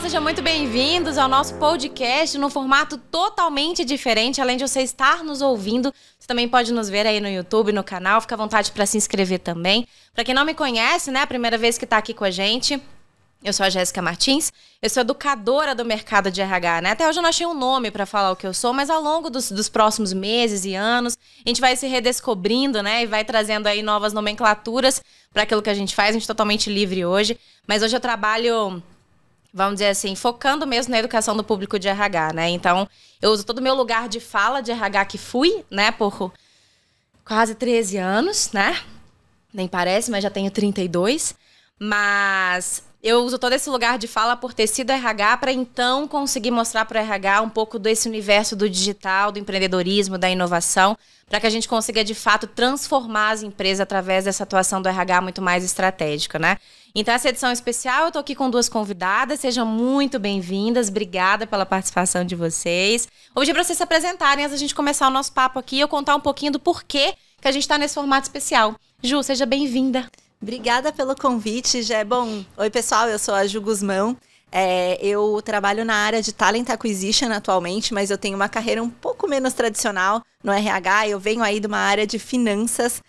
sejam muito bem-vindos ao nosso podcast num formato totalmente diferente. Além de você estar nos ouvindo, você também pode nos ver aí no YouTube, no canal. Fica à vontade para se inscrever também. Para quem não me conhece, né, a primeira vez que está aqui com a gente, eu sou a Jéssica Martins, eu sou educadora do mercado de RH, né? Até hoje eu não achei um nome para falar o que eu sou, mas ao longo dos próximos meses e anos, a gente vai se redescobrindo, né? E vai trazendo aí novas nomenclaturas para aquilo que a gente faz. A gente é totalmente livre hoje, mas hoje eu trabalho, vamos dizer assim, focando mesmo na educação do público de RH, né? Então, eu uso todo o meu lugar de fala de RH que fui, né, por quase 13 anos, né? Nem parece, mas já tenho 32. Mas eu uso todo esse lugar de fala por ter sido RH para então conseguir mostrar para o RH um pouco desse universo do digital, do empreendedorismo, da inovação, para que a gente consiga, de fato, transformar as empresas através dessa atuação do RH muito mais estratégica, né? Então, essa edição especial, eu estou aqui com duas convidadas, sejam muito bem-vindas, obrigada pela participação de vocês. Vou pedir para vocês se apresentarem antes da gente começar o nosso papo aqui e eu contar um pouquinho do porquê que a gente está nesse formato especial. Ju, seja bem-vinda. Obrigada pelo convite, Jé. Bom, oi pessoal, eu sou a Ju Guzmão. Eu trabalho na área de Talent Acquisition atualmente, mas eu tenho uma carreira um pouco menos tradicional no RH. Eu venho aí de uma área de finanças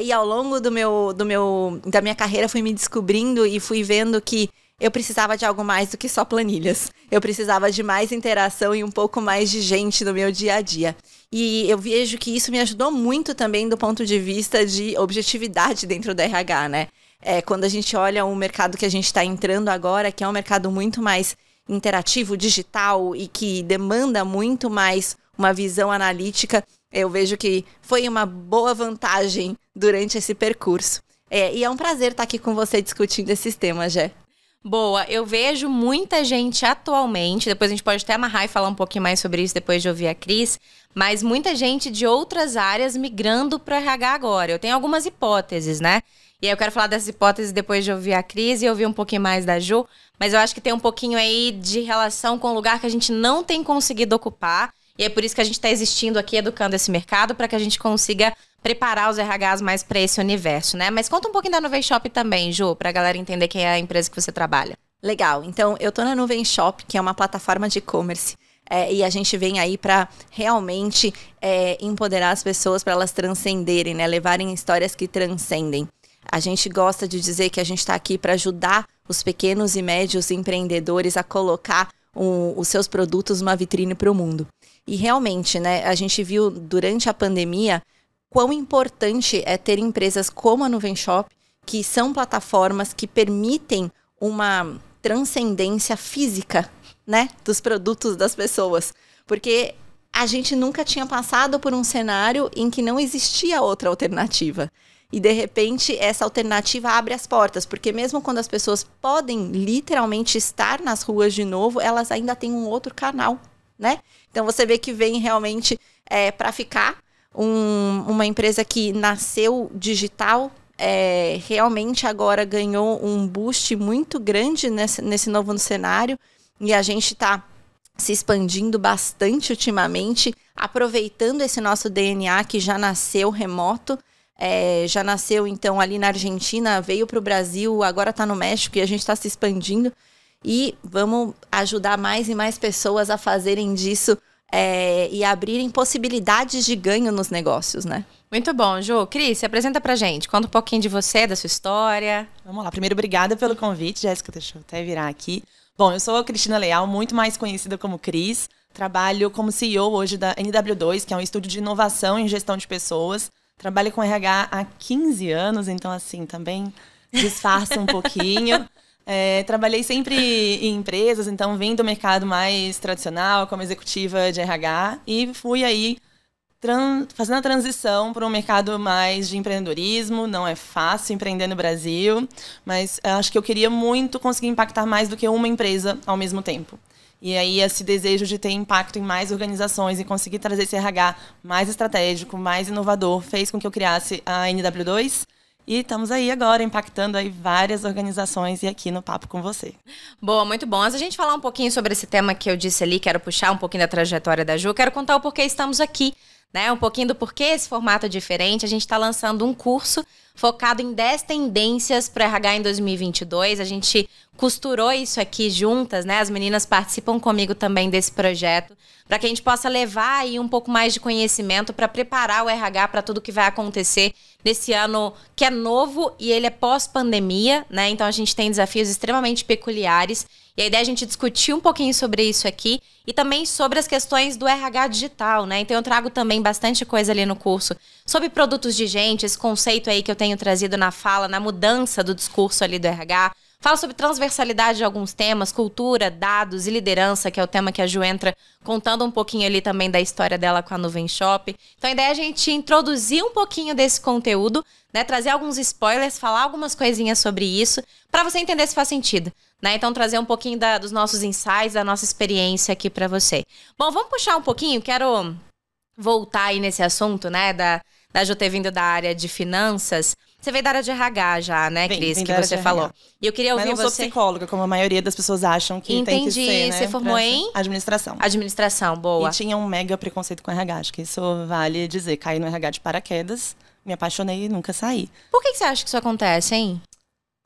e ao longo da minha carreira fui me descobrindo e fui vendo que eu precisava de algo mais do que só planilhas. Eu precisava de mais interação e um pouco mais de gente no meu dia a dia. E eu vejo que isso me ajudou muito também do ponto de vista de objetividade dentro da RH, né? Quando a gente olha o mercado que a gente está entrando agora, que é um mercado muito mais interativo, digital e que demanda muito mais uma visão analítica, eu vejo que foi uma boa vantagem durante esse percurso. E é um prazer estar aqui com você discutindo esses temas, Jé. Boa, eu vejo muita gente atualmente, depois a gente pode até amarrar e falar um pouquinho mais sobre isso depois de ouvir a Cris, mas muita gente de outras áreas migrando para o RH agora. Eu tenho algumas hipóteses, né? E aí eu quero falar dessas hipóteses depois de ouvir a Cris e ouvir um pouquinho mais da Ju, mas eu acho que tem um pouquinho aí de relação com o lugar que a gente não tem conseguido ocupar, e é por isso que a gente está existindo aqui, educando esse mercado, para que a gente consiga preparar os RHs mais para esse universo, né? Mas conta um pouquinho da Nuvem Shop também, Ju, para a galera entender quem é a empresa que você trabalha. Legal, então eu tô na Nuvem Shop, que é uma plataforma de e-commerce, e a gente vem aí para realmente empoderar as pessoas para elas transcenderem, né? Levarem histórias que transcendem. A gente gosta de dizer que a gente está aqui para ajudar os pequenos e médios empreendedores a colocar os seus produtos numa vitrine para o mundo. E realmente, né, a gente viu durante a pandemia quão importante é ter empresas como a Nuvem Shop, que são plataformas que permitem uma transcendência física, né, dos produtos das pessoas. Porque a gente nunca tinha passado por um cenário em que não existia outra alternativa. E, de repente, essa alternativa abre as portas, porque mesmo quando as pessoas podem literalmente estar nas ruas de novo, elas ainda têm um outro canal, né? Então, você vê que vem realmente para ficar uma empresa que nasceu digital, realmente agora ganhou um boost muito grande nesse novo cenário, e a gente está se expandindo bastante ultimamente, aproveitando esse nosso DNA que já nasceu remoto. Já nasceu, então, ali na Argentina, veio para o Brasil, agora está no México e a gente está se expandindo. E vamos ajudar mais e mais pessoas a fazerem disso e abrirem possibilidades de ganho nos negócios, né? Muito bom, Ju. Cris, se apresenta pra gente. Conta um pouquinho de você, da sua história. Vamos lá. Primeiro, obrigada pelo convite, Jéssica. Deixa eu até virar aqui. Bom, eu sou a Cristina Leal, muito mais conhecida como Cris. Trabalho como CEO hoje da NW2, que é um estúdio de inovação em gestão de pessoas. Trabalho com RH há 15 anos, então, assim, também disfarça um pouquinho. Trabalhei sempre em empresas, então vim do mercado mais tradicional, como executiva de RH, e fui aí fazendo a transição para um mercado mais de empreendedorismo. Não é fácil empreender no Brasil, mas acho que eu queria muito conseguir impactar mais do que uma empresa ao mesmo tempo. E aí esse desejo de ter impacto em mais organizações e conseguir trazer esse RH mais estratégico, mais inovador, fez com que eu criasse a NW2. E estamos aí agora impactando aí várias organizações e aqui no Papo com você. Boa, muito bom. Antes da gente falar um pouquinho sobre esse tema que eu disse ali, quero puxar um pouquinho da trajetória da Ju, quero contar o porquê estamos aqui, né? Um pouquinho do porquê esse formato é diferente. A gente está lançando um curso focado em 10 tendências para o RH em 2022. A gente costurou isso aqui juntas, né? As meninas participam comigo também desse projeto, para que a gente possa levar aí um pouco mais de conhecimento para preparar o RH para tudo que vai acontecer nesse ano que é novo e ele é pós-pandemia, né? Então a gente tem desafios extremamente peculiares. E a ideia é a gente discutir um pouquinho sobre isso aqui e também sobre as questões do RH digital, né? Então eu trago também bastante coisa ali no curso sobre produtos de gente, esse conceito aí que eu tenho trazido na fala, na mudança do discurso ali do RH. Falo sobre transversalidade de alguns temas, cultura, dados e liderança, que é o tema que a Ju entra contando um pouquinho ali também da história dela com a Nuvem Shop. Então a ideia é a gente introduzir um pouquinho desse conteúdo, né? Trazer alguns spoilers, falar algumas coisinhas sobre isso, para você entender se faz sentido, né? Então trazer um pouquinho dos nossos insights, da nossa experiência aqui para você. Bom, vamos puxar um pouquinho, quero voltar aí nesse assunto, né? Da Ju ter vindo da área de finanças. Você veio da área de RH já, né, Cris, que você falou. E eu queria ouvir você... Mas não sou psicóloga, como a maioria das pessoas acham que tem que ser, né? Você formou em? Administração. Administração, boa. E tinha um mega preconceito com RH, acho que isso vale dizer. Caí no RH de paraquedas, me apaixonei e nunca saí. Por que você acha que isso acontece, hein?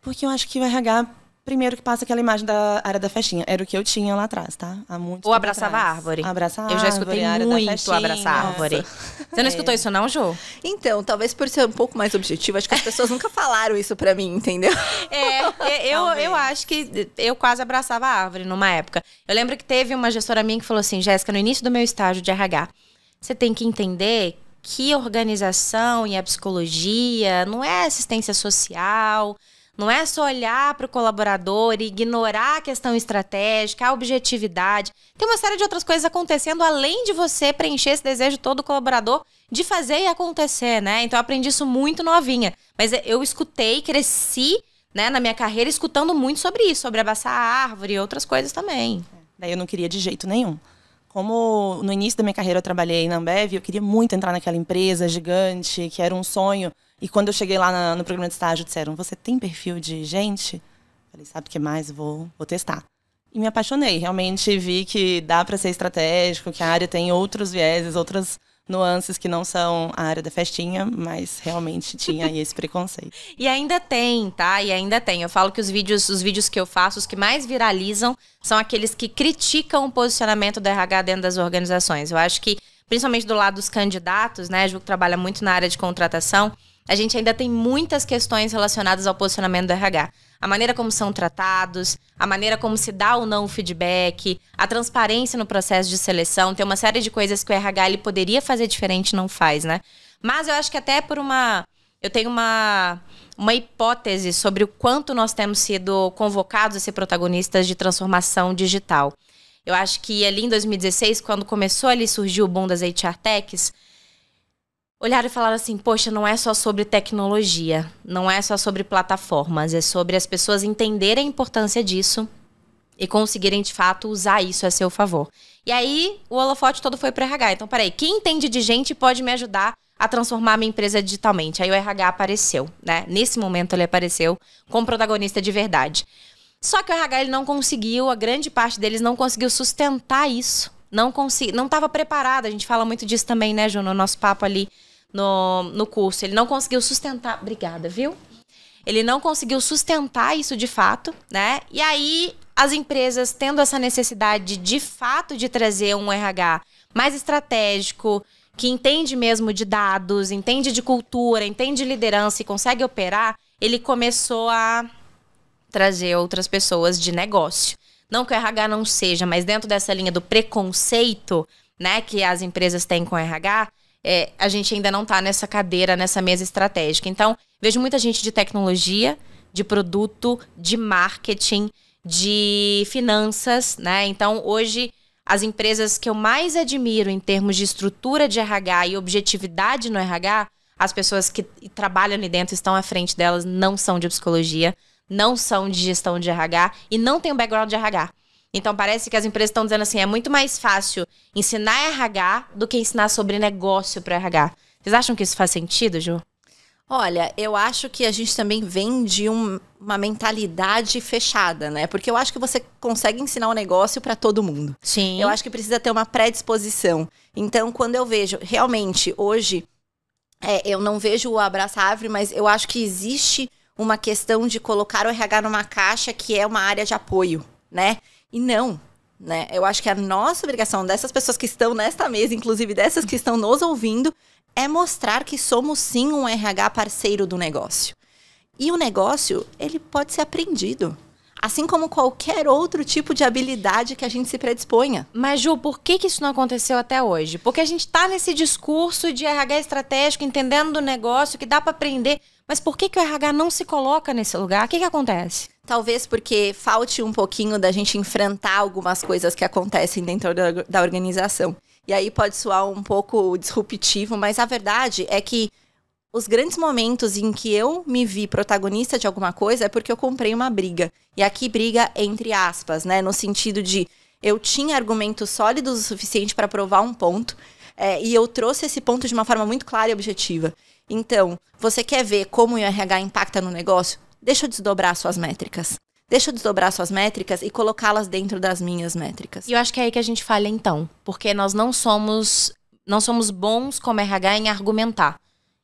Porque eu acho que o RH... Primeiro que passa aquela imagem da área da festinha. Era o que eu tinha lá atrás, tá? Há muito tempo abraçava atrás. árvore. Abraçava eu já escutei muito abraçar árvore. Você não escutou isso não, Ju? Então, talvez por ser um pouco mais objetivo, acho que as pessoas nunca falaram isso pra mim, entendeu? Eu acho que eu quase abraçava a árvore numa época. Eu lembro que teve uma gestora minha que falou assim, Jéssica, no início do meu estágio de RH, você tem que entender que organização e a psicologia não é assistência social... Não é só olhar para o colaborador e ignorar a questão estratégica, a objetividade. Tem uma série de outras coisas acontecendo, além de você preencher esse desejo todo do colaborador de fazer e acontecer, né? Então, eu aprendi isso muito novinha. Mas eu escutei, cresci, né, na minha carreira, escutando muito sobre isso, sobre abraçar a árvore e outras coisas também. Daí eu não queria de jeito nenhum. Como no início da minha carreira eu trabalhei na Ambev, eu queria muito entrar naquela empresa gigante, que era um sonho. E quando eu cheguei lá no programa de estágio, disseram, você tem perfil de gente? Falei, sabe o que mais? Vou testar. E me apaixonei. Realmente vi que dá para ser estratégico, que a área tem outros vieses, outras nuances que não são a área da festinha, mas realmente tinha aí esse preconceito. E ainda tem, tá? E ainda tem. Eu falo que os vídeos que eu faço, os que mais viralizam, são aqueles que criticam o posicionamento do RH dentro das organizações. Eu acho que, principalmente do lado dos candidatos, né? A Ju trabalha muito na área de contratação, a gente ainda tem muitas questões relacionadas ao posicionamento do RH. A maneira como são tratados, a maneira como se dá ou não o feedback, a transparência no processo de seleção. Tem uma série de coisas que o RH ele poderia fazer diferente e não faz, né? Mas eu acho que até eu tenho uma hipótese sobre o quanto nós temos sido convocados a ser protagonistas de transformação digital. Eu acho que ali em 2016, quando começou ali surgiu o boom das HR Techs, olharam e falaram assim, poxa, não é só sobre tecnologia, não é só sobre plataformas, é sobre as pessoas entenderem a importância disso e conseguirem, de fato, usar isso a seu favor. E aí, o holofote todo foi para o RH. Então, peraí, quem entende de gente pode me ajudar a transformar a minha empresa digitalmente? Aí o RH apareceu, né? Nesse momento ele apareceu como protagonista de verdade. Só que o RH ele não conseguiu, a grande parte deles não conseguiu sustentar isso. Não estava preparado. A gente fala muito disso também, né, Ju, no nosso papo ali no curso. Ele não conseguiu sustentar. Obrigada, viu? Ele não conseguiu sustentar isso de fato, né? E aí, as empresas tendo essa necessidade de fato de trazer um RH mais estratégico, que entende mesmo de dados, entende de cultura, entende de liderança e consegue operar, ele começou a trazer outras pessoas de negócio. Não que o RH não seja, mas dentro dessa linha do preconceito, né, que as empresas têm com o RH, a gente ainda não está nessa cadeira, nessa mesa estratégica. Então, vejo muita gente de tecnologia, de produto, de marketing, de finanças, né? Então, hoje, as empresas que eu mais admiro em termos de estrutura de RH e objetividade no RH, as pessoas que trabalham ali dentro, estão à frente delas, não são de psicologia, não são de gestão de RH e não têm um background de RH. Então, parece que as empresas estão dizendo assim, é muito mais fácil ensinar RH do que ensinar sobre negócio para RH. Vocês acham que isso faz sentido, Ju? Olha, eu acho que a gente também vem de uma mentalidade fechada, né? Porque eu acho que você consegue ensinar um negócio para todo mundo. Sim. Eu acho que precisa ter uma predisposição. Então, quando eu vejo, realmente, hoje, eu não vejo o Abraça Árvore, mas eu acho que existe uma questão de colocar o RH numa caixa que é uma área de apoio, né? E não, né? Eu acho que a nossa obrigação dessas pessoas que estão nesta mesa, inclusive dessas que estão nos ouvindo, é mostrar que somos sim um RH parceiro do negócio. E o negócio, ele pode ser aprendido. Assim como qualquer outro tipo de habilidade que a gente se predisponha. Mas, Ju, por que isso não aconteceu até hoje? Porque a gente está nesse discurso de RH estratégico, entendendo do negócio, que dá para aprender. Mas por que o RH não se coloca nesse lugar? O que acontece? Talvez porque falte um pouquinho da gente enfrentar algumas coisas que acontecem dentro da organização. E aí pode soar um pouco disruptivo, mas a verdade é que os grandes momentos em que eu me vi protagonista de alguma coisa é porque eu comprei uma briga. E aqui briga entre aspas, né? No sentido de eu tinha argumentos sólidos o suficiente para provar um ponto e eu trouxe esse ponto de uma forma muito clara e objetiva. Então, você quer ver como o RH impacta no negócio? Deixa eu desdobrar suas métricas. Deixa eu desdobrar suas métricas e colocá-las dentro das minhas métricas. E eu acho que é aí que a gente falha então. Porque nós não somos bons como RH em argumentar.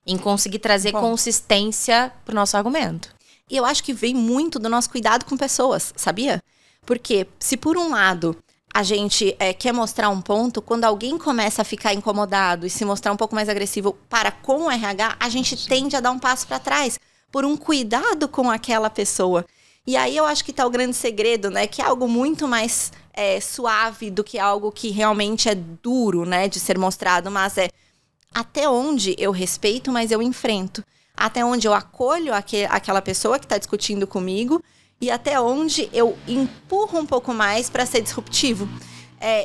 Em conseguir trazer consistência pro nosso argumento. E eu acho que vem muito do nosso cuidado com pessoas, sabia? Porque se por um lado a gente quer mostrar um ponto, quando alguém começa a ficar incomodado e se mostrar um pouco mais agressivo para com o RH, a gente tende a dar um passo para trás. Por um cuidado com aquela pessoa. E aí eu acho que tá o grande segredo, né? Que é algo muito mais suave do que algo que realmente é duro, né? De ser mostrado, mas até onde eu respeito, mas eu enfrento. Até onde eu acolho aquela pessoa que está discutindo comigo e até onde eu empurro um pouco mais para ser disruptivo.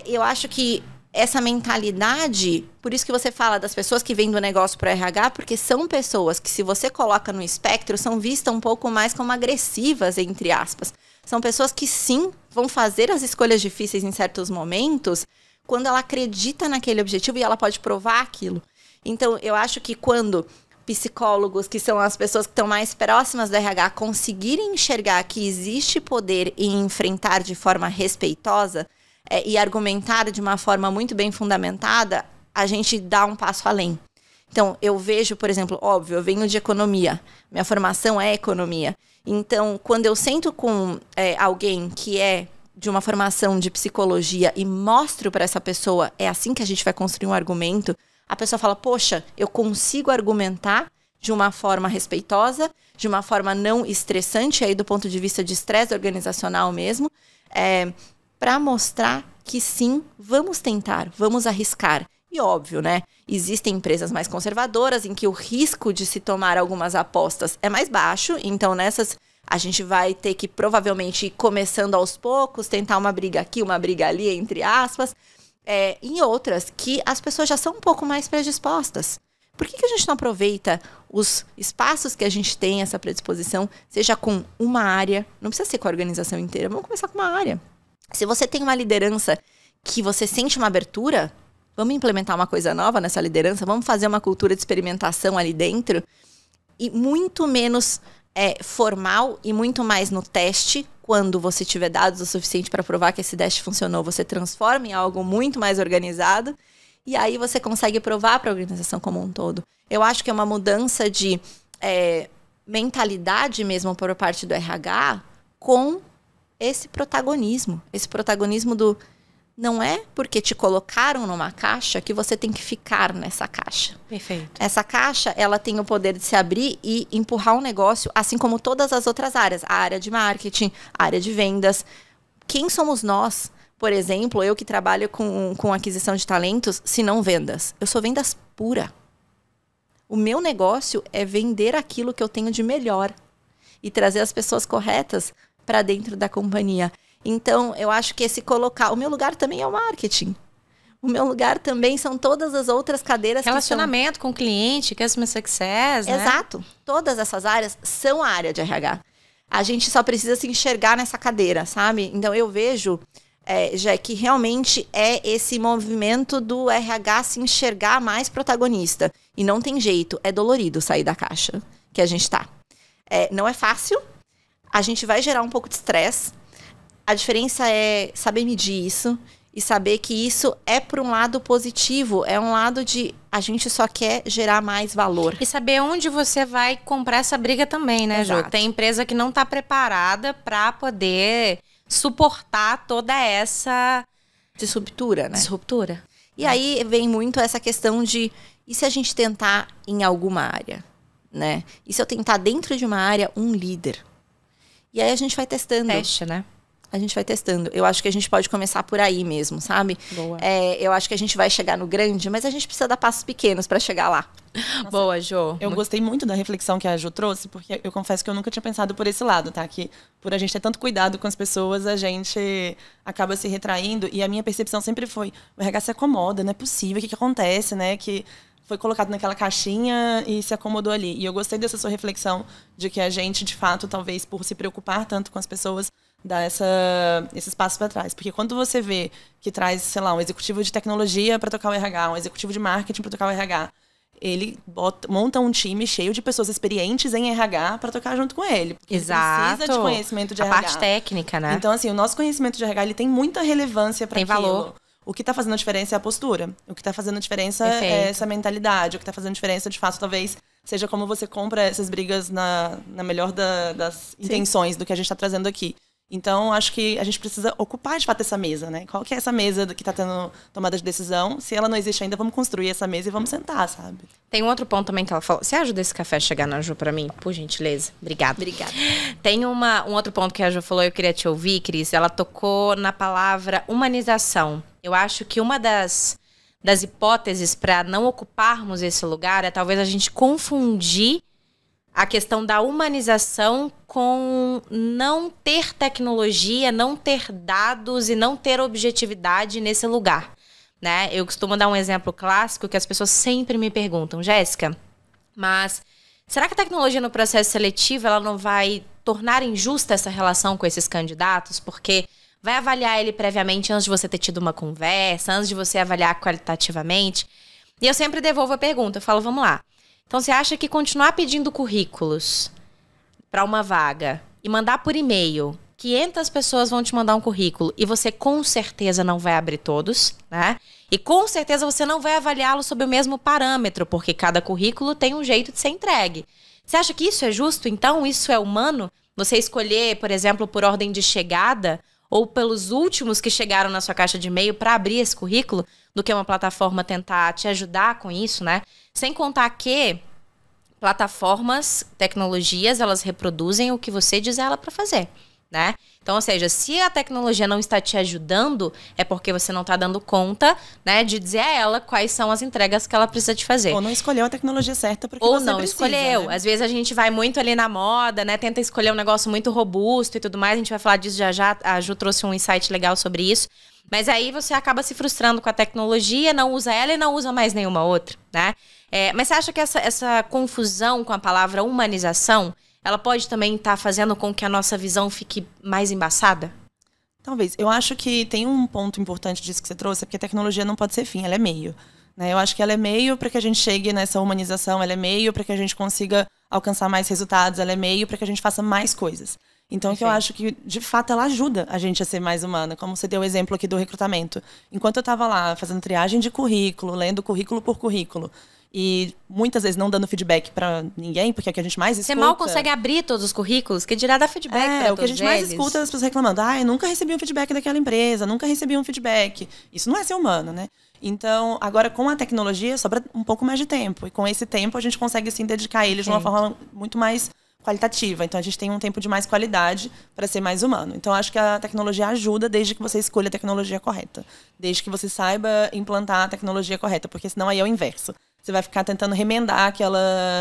Eu acho que essa mentalidade, por isso que você fala das pessoas que vêm do negócio para o RH, porque são pessoas que, se você coloca no espectro, são vistas um pouco mais como agressivas, entre aspas. São pessoas que, sim, vão fazer as escolhas difíceis em certos momentos, quando ela acredita naquele objetivo e ela pode provar aquilo. Então, eu acho que quando psicólogos, que são as pessoas que estão mais próximas do RH, conseguirem enxergar que existe poder em enfrentar de forma respeitosa, e argumentar de uma forma muito bem fundamentada, a gente dá um passo além. Então, eu vejo, por exemplo, óbvio, eu venho de economia, minha formação é economia. Então, quando eu sento com alguém que é de uma formação de psicologia e mostro para essa pessoa, é assim que a gente vai construir um argumento, a pessoa fala, poxa, eu consigo argumentar de uma forma respeitosa, de uma forma não estressante, aí do ponto de vista de estresse organizacional mesmo, para mostrar que sim, vamos tentar, vamos arriscar. E óbvio, né? Existem empresas mais conservadoras em que o risco de se tomar algumas apostas é mais baixo. Então, nessas, a gente vai ter que provavelmente ir começando aos poucos, tentar uma briga aqui, uma briga ali, entre aspas. Em outras, que as pessoas já são um pouco mais predispostas. Por que a gente não aproveita os espaços que a gente tem, essa predisposição, seja com uma área, não precisa ser com a organização inteira, vamos começar com uma área. Se você tem uma liderança que você sente uma abertura, vamos implementar uma coisa nova nessa liderança, vamos fazer uma cultura de experimentação ali dentro, e muito menos formal e muito mais no teste. Quando você tiver dados o suficiente para provar que esse teste funcionou, você transforma em algo muito mais organizado, e aí você consegue provar para a organização como um todo. Eu acho que é uma mudança de mentalidade mesmo por parte do RH com esse protagonismo do não é porque te colocaram numa caixa que você tem que ficar nessa caixa. Perfeito. Essa caixa, ela tem o poder de se abrir e empurrar um negócio, assim como todas as outras áreas. A área de marketing, a área de vendas. Quem somos nós? Por exemplo, eu que trabalho com aquisição de talentos, se não vendas. Eu sou vendas pura. O meu negócio é vender aquilo que eu tenho de melhor e trazer as pessoas corretas para dentro da companhia. Então, eu acho que o meu lugar também é o marketing. O meu lugar também são todas as outras cadeiras relacionamento com o cliente, customer success, né? Exato. Todas essas áreas são a área de RH. A gente só precisa se enxergar nessa cadeira, sabe? Então, eu vejo já que realmente é esse movimento do RH se enxergar mais protagonista. E não tem jeito, é dolorido sair da caixa que a gente tá. Não é fácil, a gente vai gerar um pouco de estresse. A diferença é saber medir isso e saber que isso é por um lado positivo, é um lado de a gente só quer gerar mais valor. E saber onde você vai comprar essa briga também, né, Ju? Tem empresa que não tá preparada para poder suportar toda essa disruptura, né? Disruptura. E aí vem muito essa questão de, e se a gente tentar em alguma área, né? E se eu tentar dentro de uma área um líder? E aí a gente vai testando. Teste, né? A gente vai testando. Eu acho que a gente pode começar por aí mesmo, sabe? Boa. Eu acho que a gente vai chegar no grande, mas a gente precisa dar passos pequenos para chegar lá. Nossa, boa, Jô. Eu gostei muito da reflexão que a Ju trouxe, porque eu confesso que eu nunca tinha pensado por esse lado, tá? Que por a gente ter tanto cuidado com as pessoas, a gente acaba se retraindo. E a minha percepção sempre foi, o RH se acomoda, não é possível, o que acontece, né? Que foi colocado naquela caixinha e se acomodou ali. E eu gostei dessa sua reflexão de que a gente, de fato, talvez por se preocupar tanto com as pessoas, dá esse espaço para trás. Porque quando você vê que traz, sei lá, um executivo de tecnologia para tocar o RH, um executivo de marketing para tocar o RH, ele monta um time cheio de pessoas experientes em RH para tocar junto com ele. Exato. Precisa de conhecimento de RH. A parte técnica, né? Então, assim, o nosso conhecimento de RH, ele tem muita relevância para aquilo. Tem valor. O que está fazendo a diferença é a postura. O que está fazendo a diferença é essa mentalidade. O que está fazendo a diferença, de fato, talvez seja como você compra essas brigas na melhor das intenções do que a gente está trazendo aqui. Então, acho que a gente precisa ocupar, de fato, essa mesa, né? Qual que é essa mesa que está tendo tomada de decisão? Se ela não existe ainda, vamos construir essa mesa e vamos sentar, sabe? Tem um outro ponto também que ela falou. Você ajuda esse café a chegar na Ju pra mim? Por gentileza. Obrigada. Tem um outro ponto que a Ju falou, eu queria te ouvir, Cris. Ela tocou na palavra humanização. Eu acho que uma das hipóteses para não ocuparmos esse lugar é talvez a gente confundir a questão da humanização com não ter tecnologia, não ter dados e não ter objetividade nesse lugar, né? Eu costumo dar um exemplo clássico que as pessoas sempre me perguntam, Jéssica, mas será que a tecnologia no processo seletivo ela não vai tornar injusta essa relação com esses candidatos? Porque vai avaliar ele previamente antes de você ter tido uma conversa, antes de você avaliar qualitativamente. E eu sempre devolvo a pergunta, eu falo, vamos lá. Então, você acha que continuar pedindo currículos para uma vaga e mandar por e-mail, 500 pessoas vão te mandar um currículo e você com certeza não vai abrir todos, né? E com certeza você não vai avaliá-lo sob o mesmo parâmetro, porque cada currículo tem um jeito de ser entregue. Você acha que isso é justo, então? Isso é humano? Você escolher, por exemplo, por ordem de chegada ou pelos últimos que chegaram na sua caixa de e-mail para abrir esse currículo, do que uma plataforma tentar te ajudar com isso, né? Sem contar que plataformas, tecnologias, elas reproduzem o que você diz ela para fazer, né? Então, ou seja, se a tecnologia não está te ajudando, é porque você não está dando conta, né, de dizer a ela quais são as entregas que ela precisa te fazer. Ou não escolheu a tecnologia certa porque ou você não precisa, escolheu. Né? Às vezes a gente vai muito ali na moda, né, tenta escolher um negócio muito robusto e tudo mais. A gente vai falar disso já já. A Ju trouxe um insight legal sobre isso. Mas aí você acaba se frustrando com a tecnologia, não usa ela e não usa mais nenhuma outra, né? Mas você acha que essa confusão com a palavra humanização, ela pode também estar fazendo com que a nossa visão fique mais embaçada? Talvez. Eu acho que tem um ponto importante disso que você trouxe, é porque a tecnologia não pode ser fim, ela é meio. Né? Eu acho que ela é meio para que a gente chegue nessa humanização, ela é meio para que a gente consiga alcançar mais resultados, ela é meio para que a gente faça mais coisas. Então, que eu acho que, de fato, ela ajuda a gente a ser mais humana. Como você deu o exemplo aqui do recrutamento. Enquanto eu estava lá fazendo triagem de currículo, lendo currículo por currículo, e muitas vezes não dando feedback para ninguém, porque é o que a gente mais escuta. Você mal consegue abrir todos os currículos, que dirá dar feedback para todos eles. É, o que a gente mais escuta é as pessoas reclamando. Eu nunca recebi um feedback daquela empresa, nunca recebi um feedback. Isso não é ser humano, né? Então, agora com a tecnologia sobra um pouco mais de tempo. E com esse tempo a gente consegue, sim, dedicar eles de uma forma muito mais qualitativa. Então, a gente tem um tempo de mais qualidade para ser mais humano. Então, acho que a tecnologia ajuda desde que você escolha a tecnologia correta. Desde que você saiba implantar a tecnologia correta. Porque senão aí é o inverso. Você vai ficar tentando remendar aquela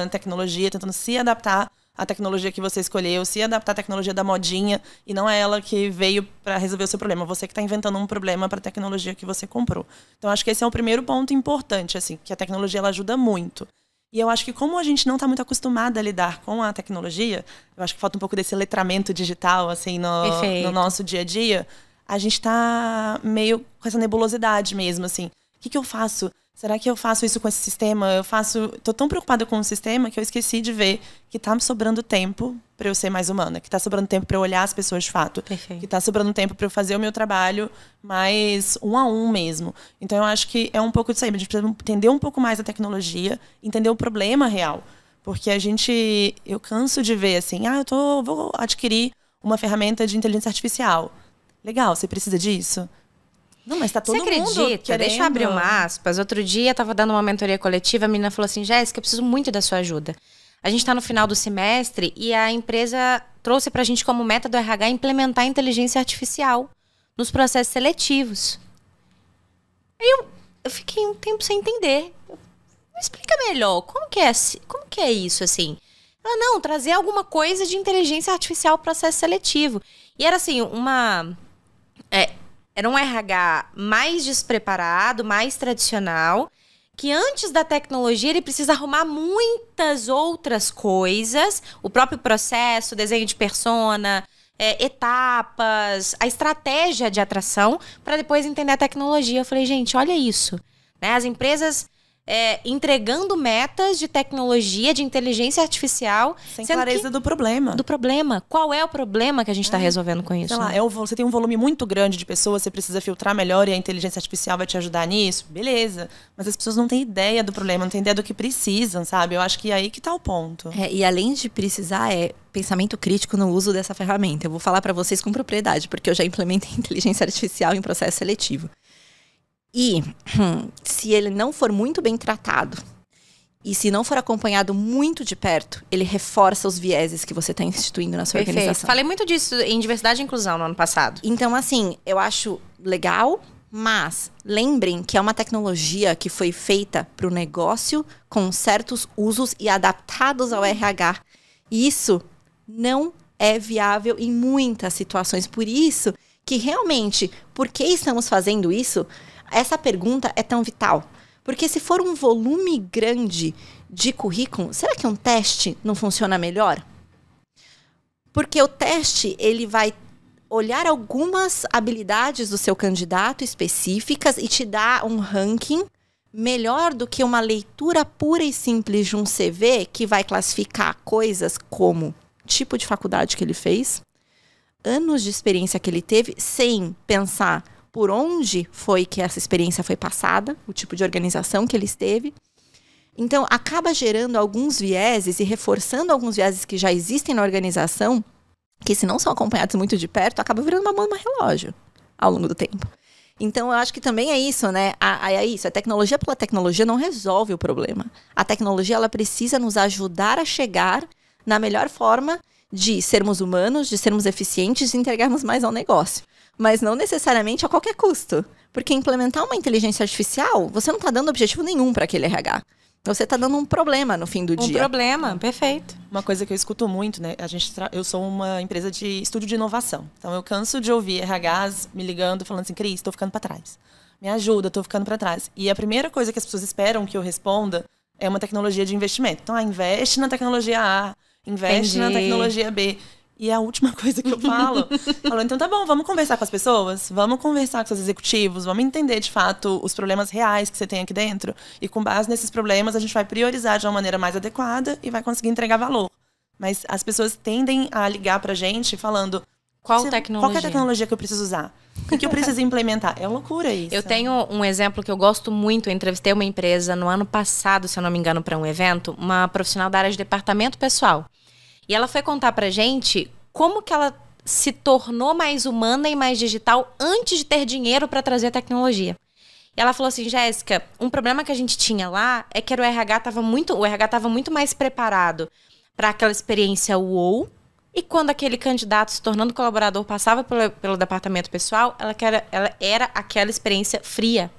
tecnologia, tentando se adaptar à tecnologia que você escolheu, se adaptar à tecnologia da modinha, e não é ela que veio para resolver o seu problema. Você que está inventando um problema para a tecnologia que você comprou. Então, acho que esse é o primeiro ponto importante, assim, que a tecnologia ela ajuda muito. E eu acho que como a gente não está muito acostumada a lidar com a tecnologia, eu acho que falta um pouco desse letramento digital assim, no nosso dia a dia, a gente tá meio com essa nebulosidade mesmo, assim. O que eu faço? Será que eu faço isso com esse sistema? Tô tão preocupada com o sistema que eu esqueci de ver que tá me sobrando tempo para eu ser mais humana, que tá sobrando tempo para eu olhar as pessoas de fato, Perfeito. que tá sobrando tempo para eu fazer o meu trabalho mais um a um mesmo. Então eu acho que é um pouco disso aí, a gente precisa entender um pouco mais a tecnologia, entender o problema real, porque eu canso de ver assim, vou adquirir uma ferramenta de inteligência artificial. Legal, você precisa disso? Não, mas tá todo mundo Você acredita? querendo. Deixa eu abrir uma aspas. Outro dia, eu tava dando uma mentoria coletiva, a menina falou assim, Jéssica, eu preciso muito da sua ajuda. A gente tá no final do semestre e a empresa trouxe pra gente como meta do RH implementar a inteligência artificial nos processos seletivos. Aí eu fiquei um tempo sem entender. Me explica melhor, como que é isso, assim? Ela, não, trazer alguma coisa de inteligência artificial ao processo seletivo. E era assim, era um RH mais despreparado, mais tradicional, que antes da tecnologia ele precisa arrumar muitas outras coisas, o próprio processo, desenho de persona, etapas, a estratégia de atração, para depois entender a tecnologia. Eu falei, gente, olha isso, né? As empresas entregando metas de tecnologia, de inteligência artificial. Sem clareza do problema. Do problema. Qual é o problema que a gente está resolvendo com isso? Sei lá, né? você tem um volume muito grande de pessoas, você precisa filtrar melhor e a inteligência artificial vai te ajudar nisso. Beleza. Mas as pessoas não têm ideia do problema, não têm ideia do que precisam, sabe? Eu acho que é aí que tá o ponto. E além de precisar, pensamento crítico no uso dessa ferramenta. Eu vou falar para vocês com propriedade, porque eu já implementei inteligência artificial em processo seletivo. E se ele não for muito bem tratado e se não for acompanhado muito de perto, ele reforça os vieses que você está instituindo na sua organização. Falei muito disso em diversidade e inclusão no ano passado. Então, assim, eu acho legal, mas lembrem que é uma tecnologia que foi feita para o negócio com certos usos e adaptados ao RH. E isso não é viável em muitas situações. Por isso que realmente, por que estamos fazendo isso? Essa pergunta é tão vital. Porque se for um volume grande de currículo, será que um teste não funciona melhor? Porque o teste, ele vai olhar algumas habilidades do seu candidato específicas e te dar um ranking melhor do que uma leitura pura e simples de um CV que vai classificar coisas como tipo de faculdade que ele fez, anos de experiência que ele teve, sem pensar por onde foi que essa experiência foi passada, o tipo de organização que ele esteve. Então, acaba gerando alguns vieses e reforçando alguns vieses que já existem na organização, que se não são acompanhados muito de perto, acaba virando uma bomba relógio ao longo do tempo. Então, eu acho que também é isso, né? A tecnologia pela tecnologia não resolve o problema. A tecnologia, ela precisa nos ajudar a chegar na melhor forma de sermos humanos, de sermos eficientes e entregarmos mais ao negócio. Mas não necessariamente a qualquer custo. Porque implementar uma inteligência artificial, você não está dando objetivo nenhum para aquele RH. Você está dando um problema no fim do dia. Um problema, perfeito. Uma coisa que eu escuto muito, né? Eu sou uma empresa de estúdio de inovação. Então eu canso de ouvir RHs me ligando, falando assim, Cris, estou ficando para trás. Me ajuda, estou ficando para trás. E a primeira coisa que as pessoas esperam que eu responda é uma tecnologia de investimento. Então, investe na tecnologia A, investe na tecnologia B. E a última coisa que eu falo, então tá bom, vamos conversar com as pessoas, vamos conversar com os executivos, vamos entender de fato os problemas reais que você tem aqui dentro. E com base nesses problemas, a gente vai priorizar de uma maneira mais adequada e vai conseguir entregar valor. Mas as pessoas tendem a ligar pra gente falando, qual é a tecnologia que eu preciso usar? O que eu preciso implementar? É loucura isso. Eu tenho um exemplo que eu gosto muito. Eu entrevistei uma empresa no ano passado, se eu não me engano, para um evento, uma profissional da área de departamento pessoal. E ela foi contar pra gente como que ela se tornou mais humana e mais digital antes de ter dinheiro para trazer a tecnologia. E ela falou assim, Jéssica, um problema que a gente tinha lá é que o RH estava muito mais preparado para aquela experiência wow. E quando aquele candidato se tornando colaborador passava pelo departamento pessoal, ela era aquela experiência fria.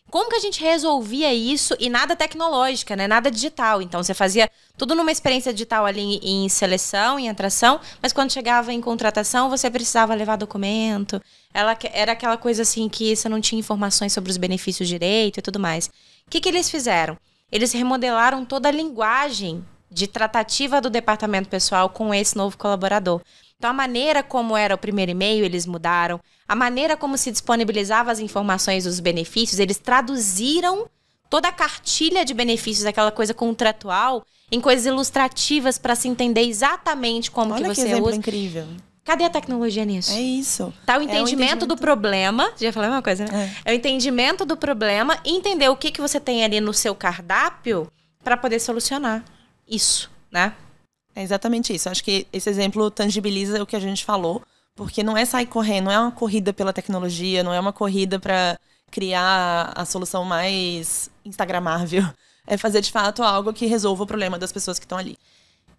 Como que a gente resolvia isso e nada tecnológica, né? Nada digital. Então, você fazia tudo numa experiência digital ali em seleção, em atração, mas quando chegava em contratação, você precisava levar documento. Era aquela coisa assim que você não tinha informações sobre os benefícios direito e tudo mais. O que eles fizeram? Eles remodelaram toda a linguagem de tratativa do departamento pessoal com esse novo colaborador. Então, a maneira como era o primeiro e-mail, eles mudaram. A maneira como se disponibilizava as informações dos benefícios, eles traduziram toda a cartilha de benefícios, aquela coisa contratual, em coisas ilustrativas para se entender exatamente como Olha que você exemplo usa. incrível. Cadê a tecnologia nisso? É isso. Tá o entendimento do problema. Já falei uma coisa, né? É o entendimento do problema e entender o que você tem ali no seu cardápio para poder solucionar isso, né? É exatamente isso. Acho que esse exemplo tangibiliza o que a gente falou, porque não é sair correndo, não é uma corrida pela tecnologia, não é uma corrida para criar a solução mais instagramável. É fazer, de fato, algo que resolva o problema das pessoas que estão ali.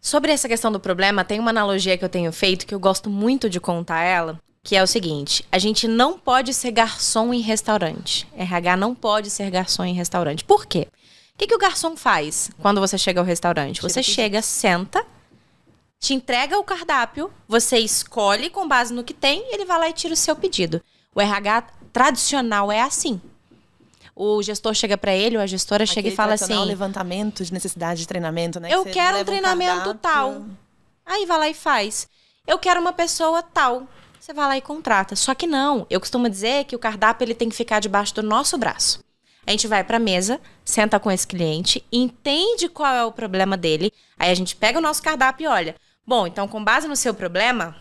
Sobre essa questão do problema, tem uma analogia que eu tenho feito, que eu gosto muito de contar ela, que é o seguinte: a gente não pode ser garçom em restaurante. RH não pode ser garçom em restaurante. Por quê? O que o garçom faz quando você chega ao restaurante? Você chega, senta, te entrega o cardápio, você escolhe com base no que tem, ele vai lá e tira o seu pedido. O RH tradicional é assim. O gestor chega pra ele, ou a gestora chega e fala assim... levantamento de necessidade de treinamento, né? Eu quero um treinamento tal. Aí vai lá e faz. Eu quero uma pessoa tal. Você vai lá e contrata. Só que não. Eu costumo dizer que o cardápio ele tem que ficar debaixo do nosso braço. A gente vai pra mesa, senta com esse cliente, entende qual é o problema dele. Aí a gente pega o nosso cardápio e olha... Bom, então com base no seu problema,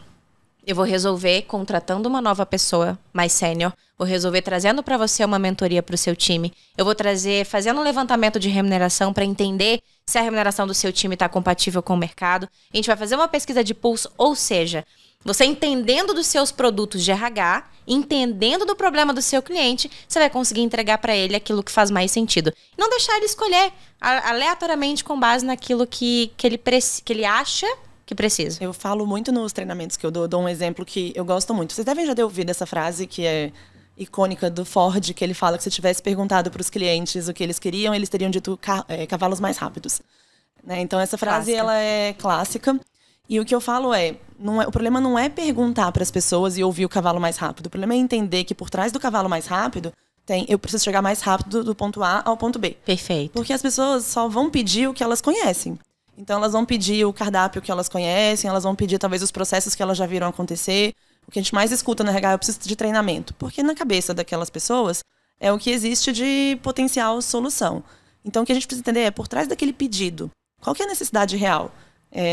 eu vou resolver contratando uma nova pessoa mais sênior. Vou resolver trazendo para você uma mentoria para o seu time. Eu vou trazer, fazendo um levantamento de remuneração para entender se a remuneração do seu time está compatível com o mercado. A gente vai fazer uma pesquisa de pulso, ou seja, você entendendo dos seus produtos de RH, entendendo do problema do seu cliente, você vai conseguir entregar para ele aquilo que faz mais sentido. Não deixar ele escolher aleatoriamente com base naquilo que ele acha que precisa. Eu falo muito nos treinamentos que eu dou um exemplo que eu gosto muito. Vocês devem já ter ouvido essa frase que é icônica do Ford, que ele fala que se tivesse perguntado para os clientes o que eles queriam, eles teriam dito cavalos mais rápidos. Né? Então essa frase ela é clássica. E o que eu falo o problema não é perguntar para as pessoas e ouvir o cavalo mais rápido. O problema é entender que por trás do cavalo mais rápido eu preciso chegar mais rápido do ponto A ao ponto B. Perfeito. Porque as pessoas só vão pedir o que elas conhecem. Então, elas vão pedir o cardápio que elas conhecem, elas vão pedir, talvez, os processos que elas já viram acontecer. O que a gente mais escuta no RH, eu preciso de treinamento. Porque na cabeça daquelas pessoas é o que existe de potencial solução. Então, o que a gente precisa entender é, por trás daquele pedido, qual que é a necessidade real?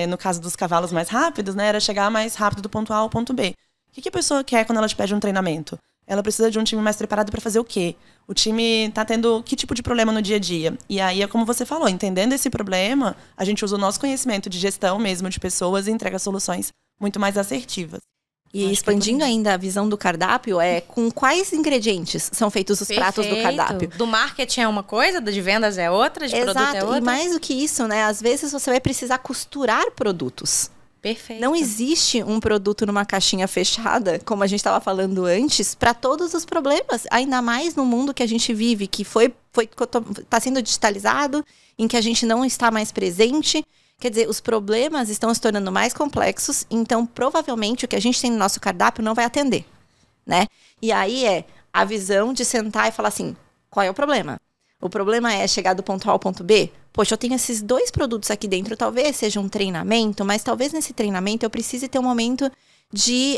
No caso dos cavalos mais rápidos, né, era chegar mais rápido do ponto A ao ponto B. O que a pessoa quer quando ela te pede um treinamento? Ela precisa de um time mais preparado para fazer o quê? O time está tendo que tipo de problema no dia a dia? E aí é como você falou, entendendo esse problema, a gente usa o nosso conhecimento de gestão mesmo de pessoas e entrega soluções muito mais assertivas. E expandindo ainda a visão do cardápio, com quais ingredientes são feitos os pratos do cardápio? Do marketing é uma coisa, de vendas é outra, de produto é outra. E mais do que isso, né? Às vezes você vai precisar costurar produtos. Perfeito. Não existe um produto numa caixinha fechada, como a gente estava falando antes, para todos os problemas. Ainda mais no mundo que a gente vive, que está sendo digitalizado, em que a gente não está mais presente. Quer dizer, os problemas estão se tornando mais complexos, então provavelmente o que a gente tem no nosso cardápio não vai atender, né? E aí a visão de sentar e falar assim, qual é o problema? O problema é chegar do ponto A ao ponto B? Poxa, eu tenho esses 2 produtos aqui dentro, talvez seja um treinamento, mas talvez nesse treinamento eu precise ter um momento de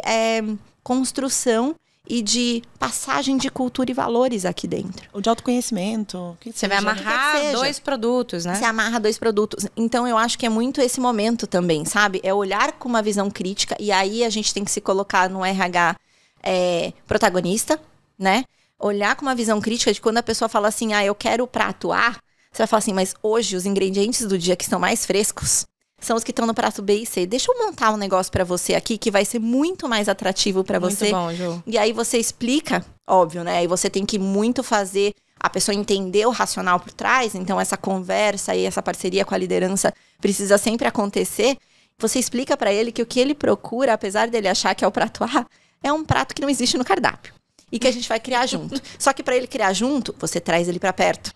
construção e de passagem de cultura e valores aqui dentro. Ou de autoconhecimento. Você vai amarrar 2 produtos, né? Você amarra 2 produtos. Então, eu acho que é muito esse momento também, sabe? É olhar com uma visão crítica e aí a gente tem que se colocar no RH protagonista, né? Olhar com uma visão crítica de quando a pessoa fala assim, eu quero o prato A, você vai falar assim, mas hoje os ingredientes do dia que estão mais frescos são os que estão no prato B e C. Deixa eu montar um negócio pra você aqui que vai ser muito mais atrativo pra você. Muito bom, Ju. E aí você explica, óbvio, né? E você tem que muito fazer a pessoa entender o racional por trás. Então essa conversa e essa parceria com a liderança precisa sempre acontecer. Você explica pra ele que o que ele procura, apesar dele achar que é o prato A, é um prato que não existe no cardápio. E que a gente vai criar junto. Só que pra ele criar junto, você traz ele pra perto.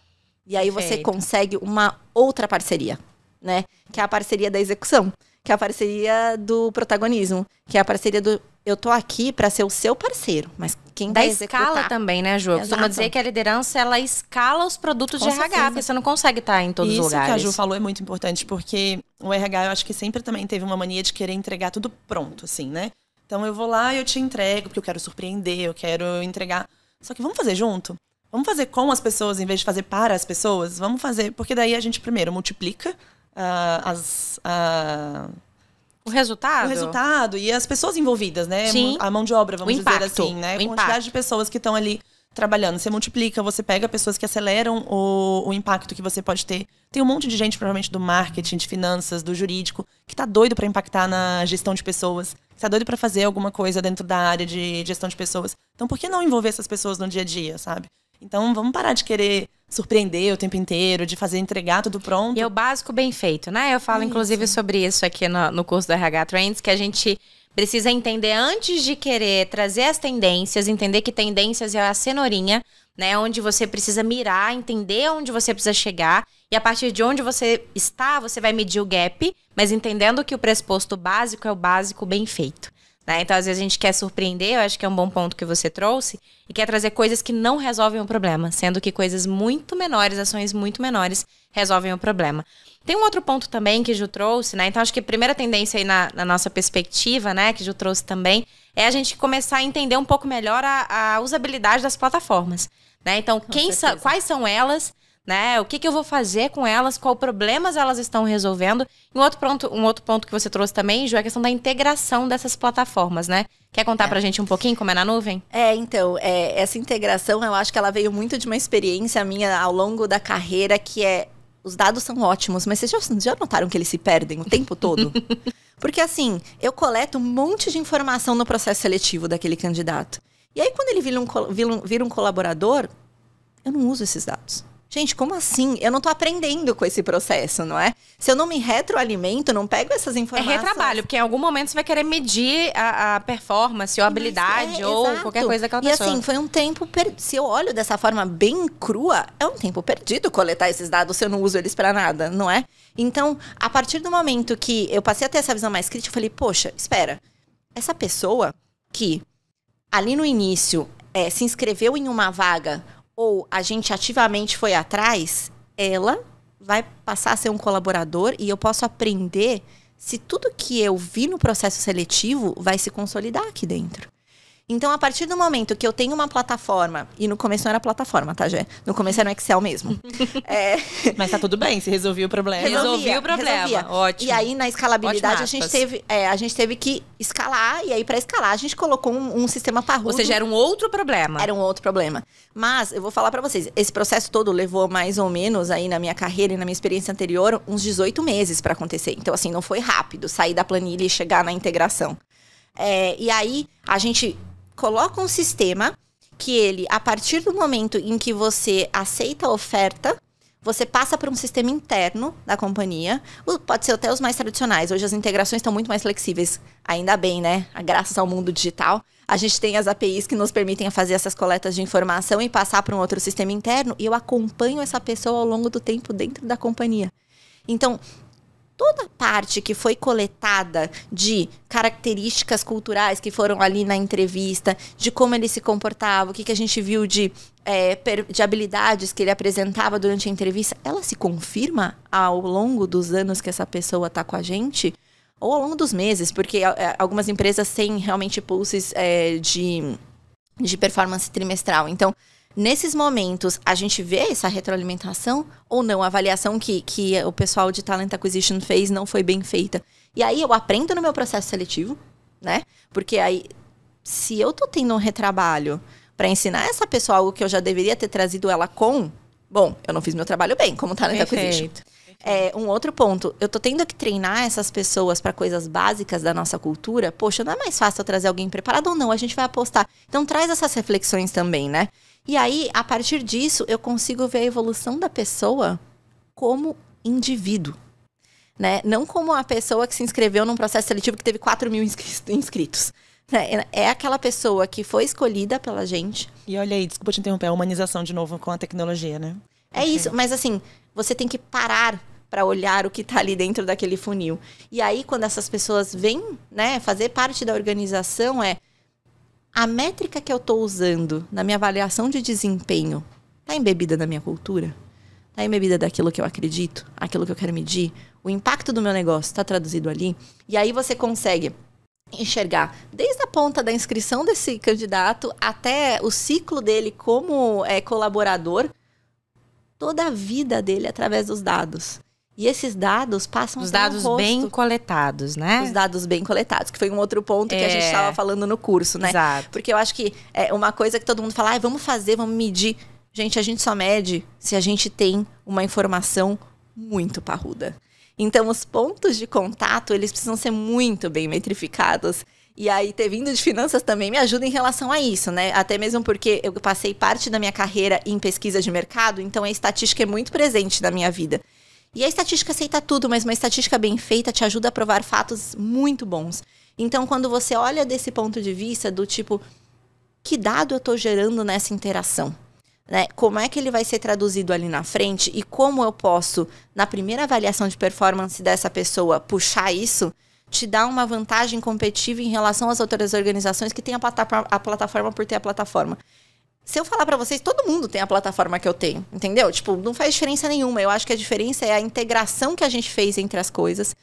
E aí você consegue uma outra parceria, né? Que é a parceria da execução. que é a parceria do protagonismo, que é a parceria do eu tô aqui para ser o seu parceiro, mas quem da vai escala executar também, né, Ju? Eu costumo Exato. dizer que a liderança, ela escala os produtos Com de RH, certeza. porque você não consegue estar em todos os Isso lugares. que a Ju falou é muito importante, porque o RH, eu acho que sempre também teve uma mania de querer entregar tudo pronto, assim, né? Então eu vou lá e eu te entrego, porque eu quero surpreender, eu quero entregar. Só que vamos fazer junto? Vamos fazer com as pessoas em vez de fazer para as pessoas? Vamos fazer, porque daí a gente primeiro multiplica O resultado? E as pessoas envolvidas, né? Sim. A mão de obra, vamos O impacto. dizer assim, né? O A quantidade impacto. de pessoas que estão ali trabalhando. Você multiplica, você pega pessoas que aceleram o impacto que você pode ter. Tem um monte de gente, provavelmente, do marketing, de finanças, do jurídico, que tá doido para impactar na gestão de pessoas. Que tá doido para fazer alguma coisa dentro da área de gestão de pessoas. Então, por que não envolver essas pessoas no dia a dia, sabe? Então, vamos parar de querer surpreender o tempo inteiro, de fazer entregar tudo pronto. E é o básico bem feito, né? Eu falo, inclusive, sobre isso aqui no curso do RH Trends, que a gente precisa entender antes de querer trazer as tendências, entender que tendências é a cenourinha, né? Onde você precisa mirar, entender onde você precisa chegar. E a partir de onde você está, você vai medir o gap, mas entendendo que o pressuposto básico é o básico bem feito. Né? Então, às vezes, a gente quer surpreender, eu acho que é um bom ponto que você trouxe, e quer trazer coisas que não resolvem o problema, sendo que coisas muito menores, ações muito menores, resolvem o problema. Tem um outro ponto também que Ju trouxe, né? Então, acho que a primeira tendência aí na nossa perspectiva, né, que Ju trouxe também, é a gente começar a entender um pouco melhor a usabilidade das plataformas. Né? Então, quais são elas? Né? O que eu vou fazer com elas? Quais problemas elas estão resolvendo? E um outro ponto que você trouxe também, Ju, é a questão da integração dessas plataformas, né? Quer contar pra gente um pouquinho como é na nuvem? Então, essa integração, eu acho que ela veio muito de uma experiência minha ao longo da carreira, que os dados são ótimos, mas vocês já notaram que eles se perdem o tempo todo? Porque assim, eu coleto um monte de informação no processo seletivo daquele candidato. E aí, quando ele vira um colaborador, eu não uso esses dados. Gente, como assim? Eu não tô aprendendo com esse processo, não é? Se eu não me retroalimento, não pego essas informações... É retrabalho, porque em algum momento você vai querer medir a performance, ou a habilidade, ou exato. qualquer coisa daquela pessoa. E assim, foi um tempo... Se eu olho dessa forma bem crua, é um tempo perdido coletar esses dados se eu não uso eles pra nada, não é? Então, a partir do momento que eu passei a ter essa visão mais crítica, eu falei, poxa, espera. Essa pessoa que ali no início se inscreveu em uma vaga... ou a gente ativamente foi atrás, ela vai passar a ser um colaborador e eu posso aprender se tudo que eu vi no processo seletivo vai se consolidar aqui dentro. Então, a partir do momento que eu tenho uma plataforma, e no começo não era plataforma, tá, Gé? No começo era no Excel mesmo. Mas tá tudo bem, se resolvia o problema. Resolvia o problema, ótimo. E aí, na escalabilidade, a Ótimas gente teve que escalar, e aí, para escalar, a gente colocou um sistema parrudo. Ou seja, era um outro problema. Era um outro problema. Mas, eu vou falar pra vocês, esse processo todo levou mais ou menos, aí na minha carreira e na minha experiência anterior, uns 18 meses pra acontecer. Então, assim, não foi rápido sair da planilha e chegar na integração. E aí, a gente coloca um sistema que ele, a partir do momento em que você aceita a oferta, você passa para um sistema interno da companhia. Pode ser até os mais tradicionais. Hoje as integrações estão muito mais flexíveis. Ainda bem, né? Graças ao mundo digital. A gente tem as APIs que nos permitem fazer essas coletas de informação e passar para um outro sistema interno. E eu acompanho essa pessoa ao longo do tempo dentro da companhia. Então, toda a parte que foi coletada de características culturais que foram ali na entrevista, de como ele se comportava, o que a gente viu de habilidades que ele apresentava durante a entrevista, ela se confirma ao longo dos anos que essa pessoa está com a gente? Ou ao longo dos meses? Porque algumas empresas têm realmente pulses de performance trimestral. Então, nesses momentos, a gente vê essa retroalimentação ou não? A avaliação que o pessoal de Talent Acquisition fez não foi bem feita. E aí, eu aprendo no meu processo seletivo, né? Porque aí, se eu tô tendo um retrabalho para ensinar essa pessoa algo que eu já deveria ter trazido ela com... Bom, eu não fiz meu trabalho bem, como Talent Acquisition. Um outro ponto, eu tô tendo que treinar essas pessoas para coisas básicas da nossa cultura. Poxa, não é mais fácil eu trazer alguém preparado ou não? A gente vai apostar. Então, traz essas reflexões também, né? E aí, a partir disso, eu consigo ver a evolução da pessoa como indivíduo, né? Não como a pessoa que se inscreveu num processo seletivo que teve 4 mil inscritos. É aquela pessoa que foi escolhida pela gente. E olha aí, desculpa te interromper, a humanização de novo com a tecnologia, né? É isso, mas assim, você tem que parar para olhar o que está ali dentro daquele funil. E aí, quando essas pessoas vêm, né, fazer parte da organização, a métrica que eu estou usando na minha avaliação de desempenho está embebida na minha cultura? Está embebida daquilo que eu acredito? Aquilo que eu quero medir? O impacto do meu negócio está traduzido ali? E aí você consegue enxergar desde a ponta da inscrição desse candidato até o ciclo dele como colaborador, toda a vida dele através dos dados. E esses dados passam os dados bem coletados, né? Os dados bem coletados, que foi um outro ponto que a gente estava falando no curso, né? Exato. Porque eu acho que é uma coisa que todo mundo fala, vamos fazer, vamos medir. Gente, a gente só mede se a gente tem uma informação muito parruda. Então, os pontos de contato, eles precisam ser muito bem metrificados. E aí, ter vindo de finanças também me ajuda em relação a isso, né? Até mesmo porque eu passei parte da minha carreira em pesquisa de mercado, então a estatística é muito presente na minha vida. E a estatística aceita tudo, mas uma estatística bem feita te ajuda a provar fatos muito bons. Então, quando você olha desse ponto de vista, do tipo, que dado eu estou gerando nessa interação? Né? Como é que ele vai ser traduzido ali na frente? E como eu posso, na primeira avaliação de performance dessa pessoa, puxar isso, te dá uma vantagem competitiva em relação às outras organizações que têm a plataforma por ter a plataforma. Se eu falar pra vocês, todo mundo tem a plataforma que eu tenho, entendeu? Tipo, não faz diferença nenhuma. Eu acho que a diferença é a integração que a gente fez entre as coisas,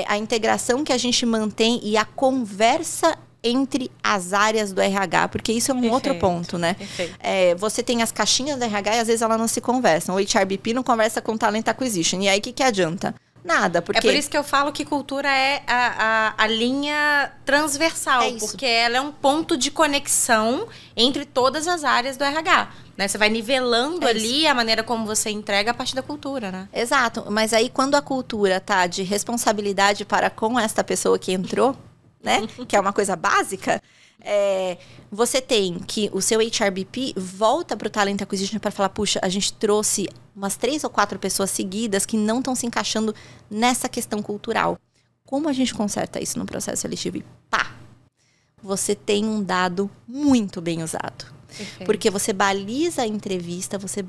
a integração que a gente mantém e a conversa entre as áreas do RH, porque isso é um outro ponto, né? Você tem as caixinhas do RH e às vezes elas não se conversam. O HRBP não conversa com Talent Acquisition. E aí, o que adianta? Nada, porque... É por isso que eu falo que cultura é a linha transversal, porque ela é um ponto de conexão entre todas as áreas do RH, né? Você vai nivelando ali a maneira como você entrega a partir da cultura, né? Exato, mas aí quando a cultura tá de responsabilidade para com esta pessoa que entrou, né? Que é uma coisa básica, você tem que o seu HRBP volta para o Talent Acquisition para falar, puxa, a gente trouxe umas 3 ou 4 pessoas seguidas que não estão se encaixando nessa questão cultural. Como a gente conserta isso no processo seletivo? E pá! Você tem um dado muito bem usado. Perfeito. Porque você baliza a entrevista, você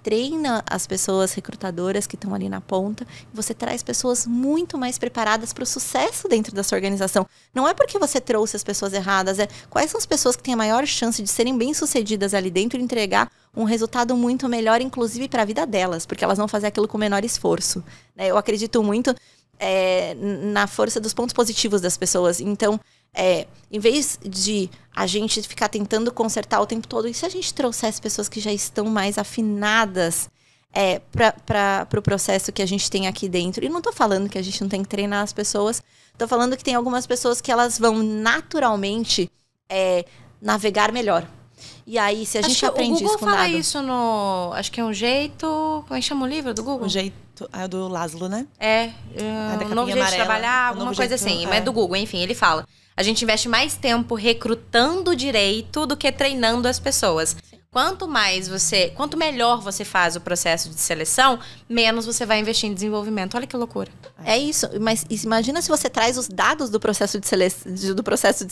treina as pessoas recrutadoras que estão ali na ponta, e você traz pessoas muito mais preparadas para o sucesso dentro da sua organização. Não é porque você trouxe as pessoas erradas, quais são as pessoas que têm a maior chance de serem bem-sucedidas ali dentro e entregar um resultado muito melhor, inclusive para a vida delas, porque elas vão fazer aquilo com menor esforço. Eu acredito muito na força dos pontos positivos das pessoas. Então, em vez de a gente ficar tentando consertar o tempo todo, e se a gente trouxesse pessoas que já estão mais afinadas para o processo que a gente tem aqui dentro? E não estou falando que a gente não tem que treinar as pessoas, estou falando que tem algumas pessoas que elas vão naturalmente navegar melhor. E aí, se a gente aprende isso com o Google fala isso no... Acho que é um jeito... Como é que chama o livro do Google? Um jeito... É do Laszlo, né? Um novo jeito de trabalhar, alguma coisa assim. Mas é do Google, enfim, ele fala. A gente investe mais tempo recrutando direito do que treinando as pessoas. Sim. Quanto melhor você faz o processo de seleção, menos você vai investir em desenvolvimento. Olha que loucura. É isso. Mas imagina se você traz os dados do processo de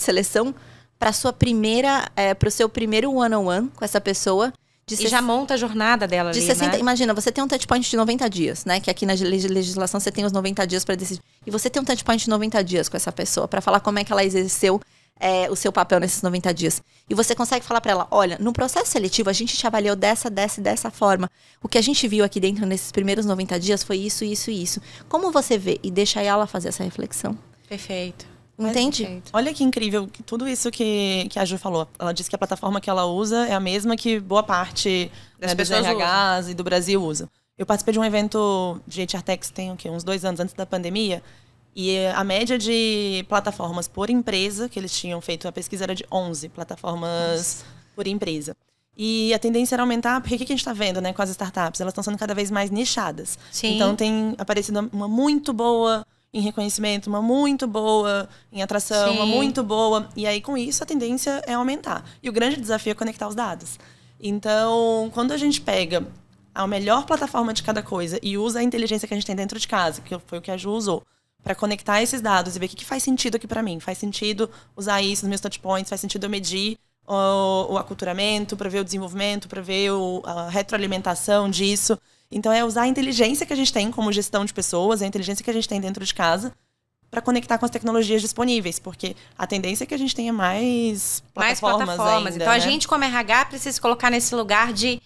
seleção para o seu primeiro one-on-one com essa pessoa. Já monta a jornada dela ali, 60, né? Imagina, você tem um touchpoint de 90 dias, né? Que aqui na legislação você tem os 90 dias para decidir. E você tem um touchpoint de 90 dias com essa pessoa para falar como é que ela exerceu o seu papel nesses 90 dias. E você consegue falar para ela, olha, no processo seletivo a gente te avaliou dessa forma. O que a gente viu aqui dentro nesses primeiros 90 dias foi isso, isso e isso. Como você vê? E deixa ela fazer essa reflexão. Perfeito. Entende? Olha que incrível, tudo isso que a Ju falou. Ela disse que a plataforma que ela usa é a mesma que boa parte das pessoas dos RHs e do Brasil usa. Eu participei de um evento de HR Techs, tem uns 2 anos antes da pandemia, e a média de plataformas por empresa, que eles tinham feito a pesquisa, era de 11 plataformas por empresa. E a tendência era aumentar, porque o que a gente está vendo, né, com as startups? Elas estão sendo cada vez mais nichadas. Sim. Então tem aparecido uma muito boa em reconhecimento, uma muito boa em atração, uma muito boa. E aí, com isso, a tendência é aumentar. E o grande desafio é conectar os dados. Então, quando a gente pega a melhor plataforma de cada coisa e usa a inteligência que a gente tem dentro de casa, que foi o que a Ju usou, para conectar esses dados e ver o que faz sentido aqui para mim. Faz sentido usar isso nos meus touchpoints, faz sentido eu medir o aculturamento, para ver o desenvolvimento, para ver a retroalimentação disso. Então, é usar a inteligência que a gente tem como gestão de pessoas, a inteligência que a gente tem dentro de casa, para conectar com as tecnologias disponíveis, porque a tendência é que a gente tenha mais plataformas ainda, então, a gente, como RH, precisa se colocar nesse lugar de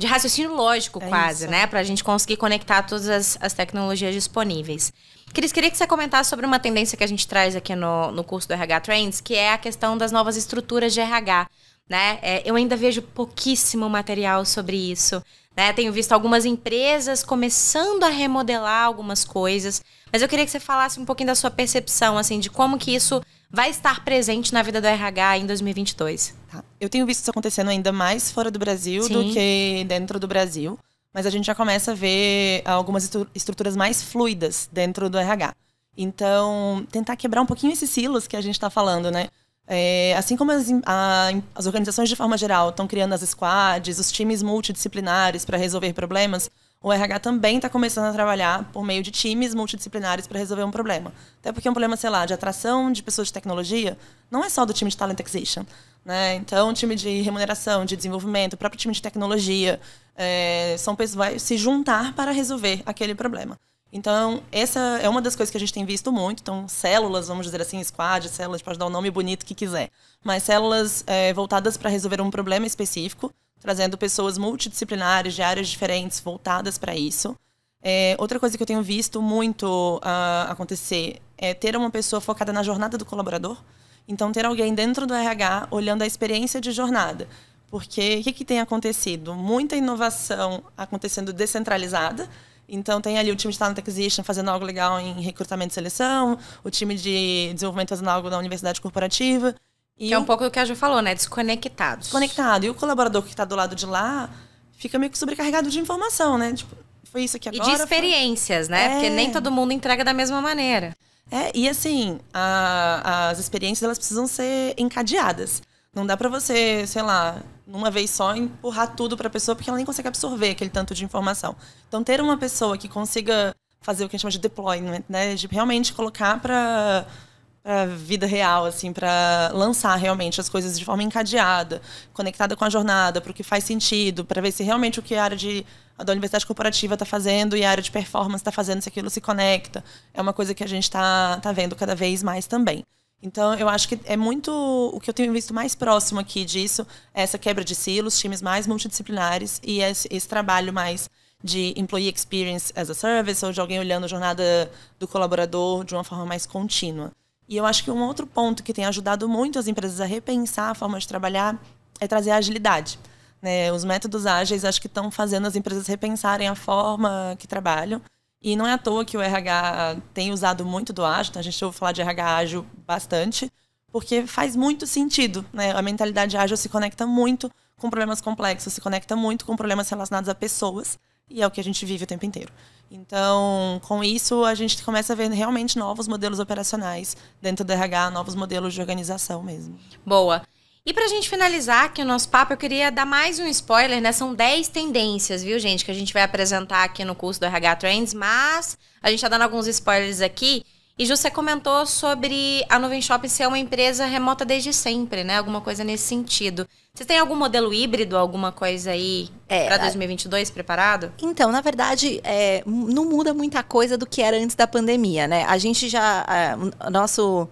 raciocínio lógico, quase, né? Pra gente conseguir conectar todas as tecnologias disponíveis. Cris, queria que você comentasse sobre uma tendência que a gente traz aqui no curso do RH Trends, que é a questão das novas estruturas de RH, né? Eu ainda vejo pouquíssimo material sobre isso, né? Tenho visto algumas empresas começando a remodelar algumas coisas, mas eu queria que você falasse um pouquinho da sua percepção, assim, de como que isso vai estar presente na vida do RH em 2022. Tá. Eu tenho visto isso acontecendo ainda mais fora do Brasil do que dentro do Brasil. Mas a gente já começa a ver algumas estruturas mais fluidas dentro do RH. Então, tentar quebrar um pouquinho esses silos que a gente está falando, né? Assim como as organizações de forma geral estão criando as squads, os times multidisciplinares para resolver problemas, o RH também está começando a trabalhar por meio de times multidisciplinares para resolver um problema. Até porque um problema, sei lá, de atração de pessoas de tecnologia não é só do time de Talent Acquisition, né? Então, o time de remuneração, de desenvolvimento, o próprio time de tecnologia, são pessoas vai se juntar para resolver aquele problema. Então, essa é uma das coisas que a gente tem visto muito. Então, células, vamos dizer assim, squad, células, pode dar o nome bonito que quiser. Mas células voltadas para resolver um problema específico, trazendo pessoas multidisciplinares de áreas diferentes voltadas para isso. Outra coisa que eu tenho visto muito acontecer é ter uma pessoa focada na jornada do colaborador. Então, ter alguém dentro do RH olhando a experiência de jornada. Porque o que tem acontecido? Muita inovação acontecendo descentralizada. Então, tem ali o time de Talent Acquisition fazendo algo legal em recrutamento e seleção, o time de desenvolvimento fazendo algo na universidade corporativa. Que é um pouco do que a Ju falou, né? Desconectados. Desconectado. E o colaborador que está do lado de lá fica meio que sobrecarregado de informação, né? Tipo, foi isso aqui agora. E de experiências, né? Porque nem todo mundo entrega da mesma maneira. E assim, as experiências elas precisam ser encadeadas. Não dá pra você, sei lá, numa vez só empurrar tudo pra pessoa, porque ela nem consegue absorver aquele tanto de informação. Então, ter uma pessoa que consiga fazer o que a gente chama de deployment, né? De realmente colocar pra vida real, assim, pra lançar realmente as coisas de forma encadeada, conectada com a jornada, pro que faz sentido, pra ver se realmente o que a área da universidade corporativa está fazendo e a área de performance está fazendo, se aquilo se conecta. É uma coisa que a gente tá vendo cada vez mais também. Então, eu acho que é muito... O que eu tenho visto mais próximo aqui disso é essa quebra de silos, times mais multidisciplinares e esse trabalho mais de employee experience as a service, ou de alguém olhando a jornada do colaborador de uma forma mais contínua. E eu acho que um outro ponto que tem ajudado muito as empresas a repensar a forma de trabalhar é trazer a agilidade. Né? Os métodos ágeis acho que estão fazendo as empresas repensarem a forma que trabalham. E não é à toa que o RH tem usado muito do ágil, então a gente ouve falar de RH ágil bastante, porque faz muito sentido. Né? A mentalidade ágil se conecta muito com problemas complexos, se conecta muito com problemas relacionados a pessoas, e é o que a gente vive o tempo inteiro. Então, com isso, a gente começa a ver realmente novos modelos operacionais dentro do RH, novos modelos de organização mesmo. Boa. E pra gente finalizar aqui o nosso papo, eu queria dar mais um spoiler, né? São 10 tendências, viu, gente? Que a gente vai apresentar aqui no curso do RH Trends, mas a gente tá dando alguns spoilers aqui. E Ju, você comentou sobre a Nuvem Shop ser uma empresa remota desde sempre, né? Alguma coisa nesse sentido. Vocês têm algum modelo híbrido, alguma coisa aí para 2022 preparado? Então, na verdade, não muda muita coisa do que era antes da pandemia, né? A gente já... Nosso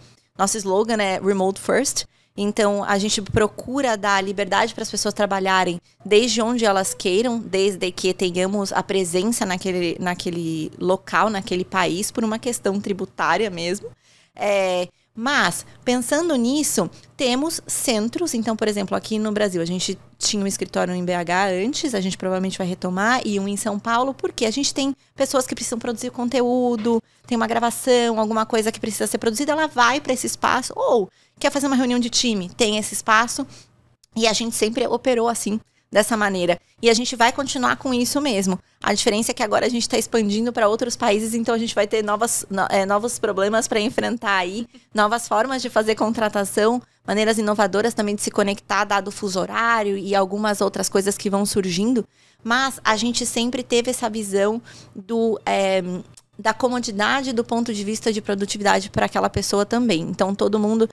slogan é Remote First. Então, a gente procura dar liberdade para as pessoas trabalharem desde onde elas queiram, desde que tenhamos a presença naquele local, naquele país, por uma questão tributária mesmo. Mas, pensando nisso, temos centros. Então, por exemplo, aqui no Brasil, a gente tinha um escritório em BH antes, a gente provavelmente vai retomar, e um em São Paulo, porque a gente tem pessoas que precisam produzir conteúdo, tem uma gravação, alguma coisa que precisa ser produzida, ela vai para esse espaço, ou quer fazer uma reunião de time, tem esse espaço, e a gente sempre operou assim, dessa maneira. E a gente vai continuar com isso mesmo. A diferença é que agora a gente está expandindo para outros países, então a gente vai ter novos problemas para enfrentar aí, novas formas de fazer contratação, maneiras inovadoras também de se conectar, dado o fuso horário e algumas outras coisas que vão surgindo. Mas a gente sempre teve essa visão da comodidade do ponto de vista de produtividade para aquela pessoa também. Então, todo mundo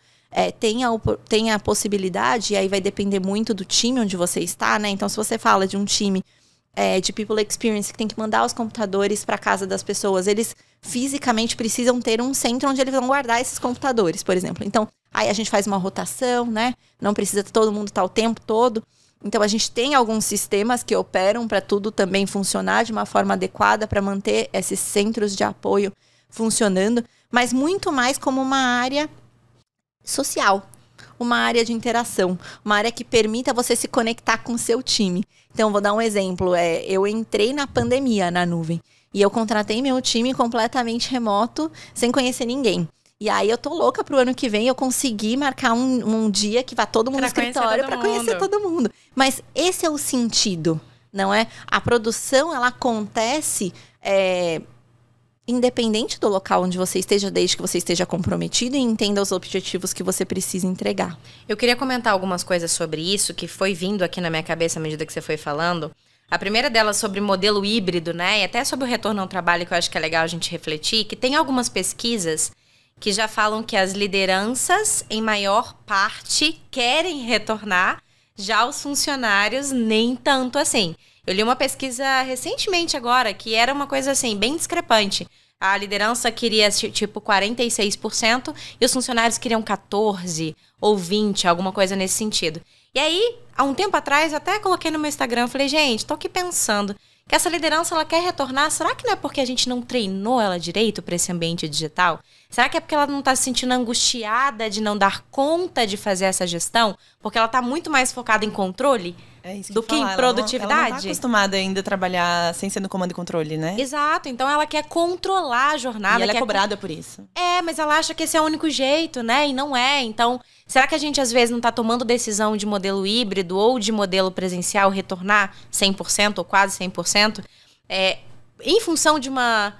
tem a possibilidade, e aí vai depender muito do time onde você está, né? Então, se você fala de um time de People Experience, que tem que mandar os computadores para casa das pessoas, eles fisicamente precisam ter um centro onde eles vão guardar esses computadores, por exemplo. Então, aí a gente faz uma rotação, né? Não precisa todo mundo estar o tempo todo. Então, a gente tem alguns sistemas que operam para tudo também funcionar de uma forma adequada para manter esses centros de apoio funcionando, mas muito mais como uma área social, uma área de interação, uma área que permita você se conectar com o seu time. Então, vou dar um exemplo. Eu entrei na pandemia na nuvem e eu contratei meu time completamente remoto, sem conhecer ninguém. E aí eu tô louca pro ano que vem eu conseguir marcar um dia que vá todo mundo no escritório para conhecer todo mundo. Mas esse é o sentido, não é? A produção, ela acontece independente do local onde você esteja, desde que você esteja comprometido e entenda os objetivos que você precisa entregar. Eu queria comentar algumas coisas sobre isso, que foi vindo aqui na minha cabeça à medida que você foi falando. A primeira delas sobre modelo híbrido, né? E até sobre o retorno ao trabalho, que eu acho que é legal a gente refletir, que tem algumas pesquisas que já falam que as lideranças, em maior parte, querem retornar, já os funcionários nem tanto assim. Eu li uma pesquisa recentemente agora, que era uma coisa assim, bem discrepante. A liderança queria, tipo, 46% e os funcionários queriam 14% ou 20%, alguma coisa nesse sentido. E aí, há um tempo atrás, eu até coloquei no meu Instagram, eu falei, gente, tô aqui pensando que essa liderança, ela quer retornar, será que não é porque a gente não treinou ela direito para esse ambiente digital? Será que é porque ela não está se sentindo angustiada de não dar conta de fazer essa gestão? Porque ela está muito mais focada em controle do que em produtividade? Ela não está acostumada ainda a trabalhar sem ser no comando e controle, né? Exato, então ela quer controlar a jornada. E ela é cobrada por isso. Mas ela acha que esse é o único jeito, né? E não é. Então, será que a gente às vezes não está tomando decisão de modelo híbrido ou de modelo presencial retornar 100% ou quase 100%? Em função de uma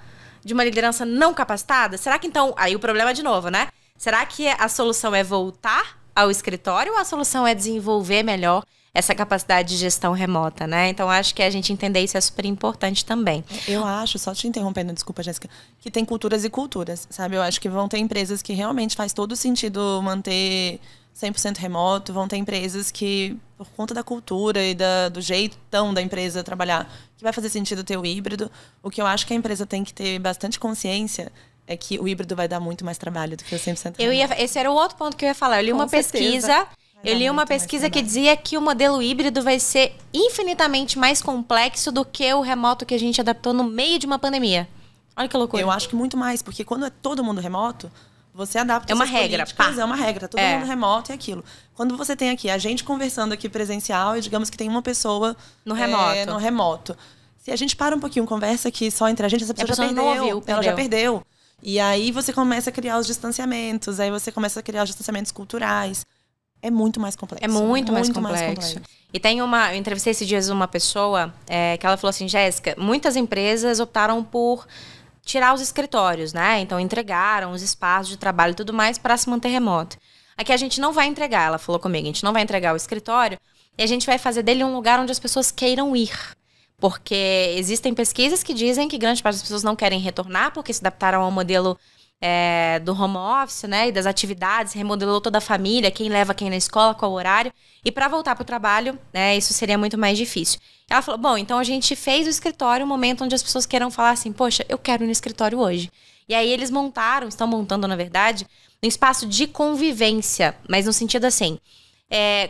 liderança não capacitada? Será que então... Aí o problema é de novo, né? Será que a solução é voltar ao escritório ou a solução é desenvolver melhor essa capacidade de gestão remota, né? Então, acho que a gente entender isso é super importante também. Eu acho, só te interrompendo, desculpa, Jéssica, que tem culturas e culturas, sabe? Eu acho que vão ter empresas que realmente faz todo sentido manter 100% remoto, vão ter empresas que, por conta da cultura e do jeitão da empresa trabalhar, que vai fazer sentido ter o híbrido. O que eu acho que a empresa tem que ter bastante consciência é que o híbrido vai dar muito mais trabalho do que o 100% remoto. Esse era o outro ponto que eu ia falar. Eu li uma pesquisa... Eu li uma pesquisa que dizia que o modelo híbrido vai ser infinitamente mais complexo do que o remoto que a gente adaptou no meio de uma pandemia. Olha que loucura. Eu acho que muito mais, porque quando é todo mundo remoto, você adapta uma regra, é uma regra, todo mundo remoto é aquilo. Quando você tem aqui a gente conversando aqui presencial e digamos que tem uma pessoa no remoto. Se a gente para um pouquinho, conversa aqui só entre a gente, essa pessoa já perdeu, não ouviu, ela já perdeu. E aí você começa a criar os distanciamentos, aí você começa a criar os distanciamentos culturais. É muito mais complexo. É muito mais complexo. E tem eu entrevistei esses dias uma pessoa que ela falou assim, Jéssica, muitas empresas optaram por tirar os escritórios, né? Então entregaram os espaços de trabalho e tudo mais para se manter remoto. Aqui a gente não vai entregar, ela falou comigo, a gente não vai entregar o escritório e a gente vai fazer dele um lugar onde as pessoas queiram ir. Porque existem pesquisas que dizem que grande parte das pessoas não querem retornar porque se adaptaram ao modelo do home office, né, e das atividades, remodelou toda a família, quem leva quem na escola, qual horário, e para voltar para o trabalho, né, isso seria muito mais difícil. Ela falou, bom, então a gente fez o escritório um momento onde as pessoas queiram falar assim, poxa, eu quero ir no escritório hoje. E aí eles estão montando, na verdade, um espaço de convivência, mas no sentido assim,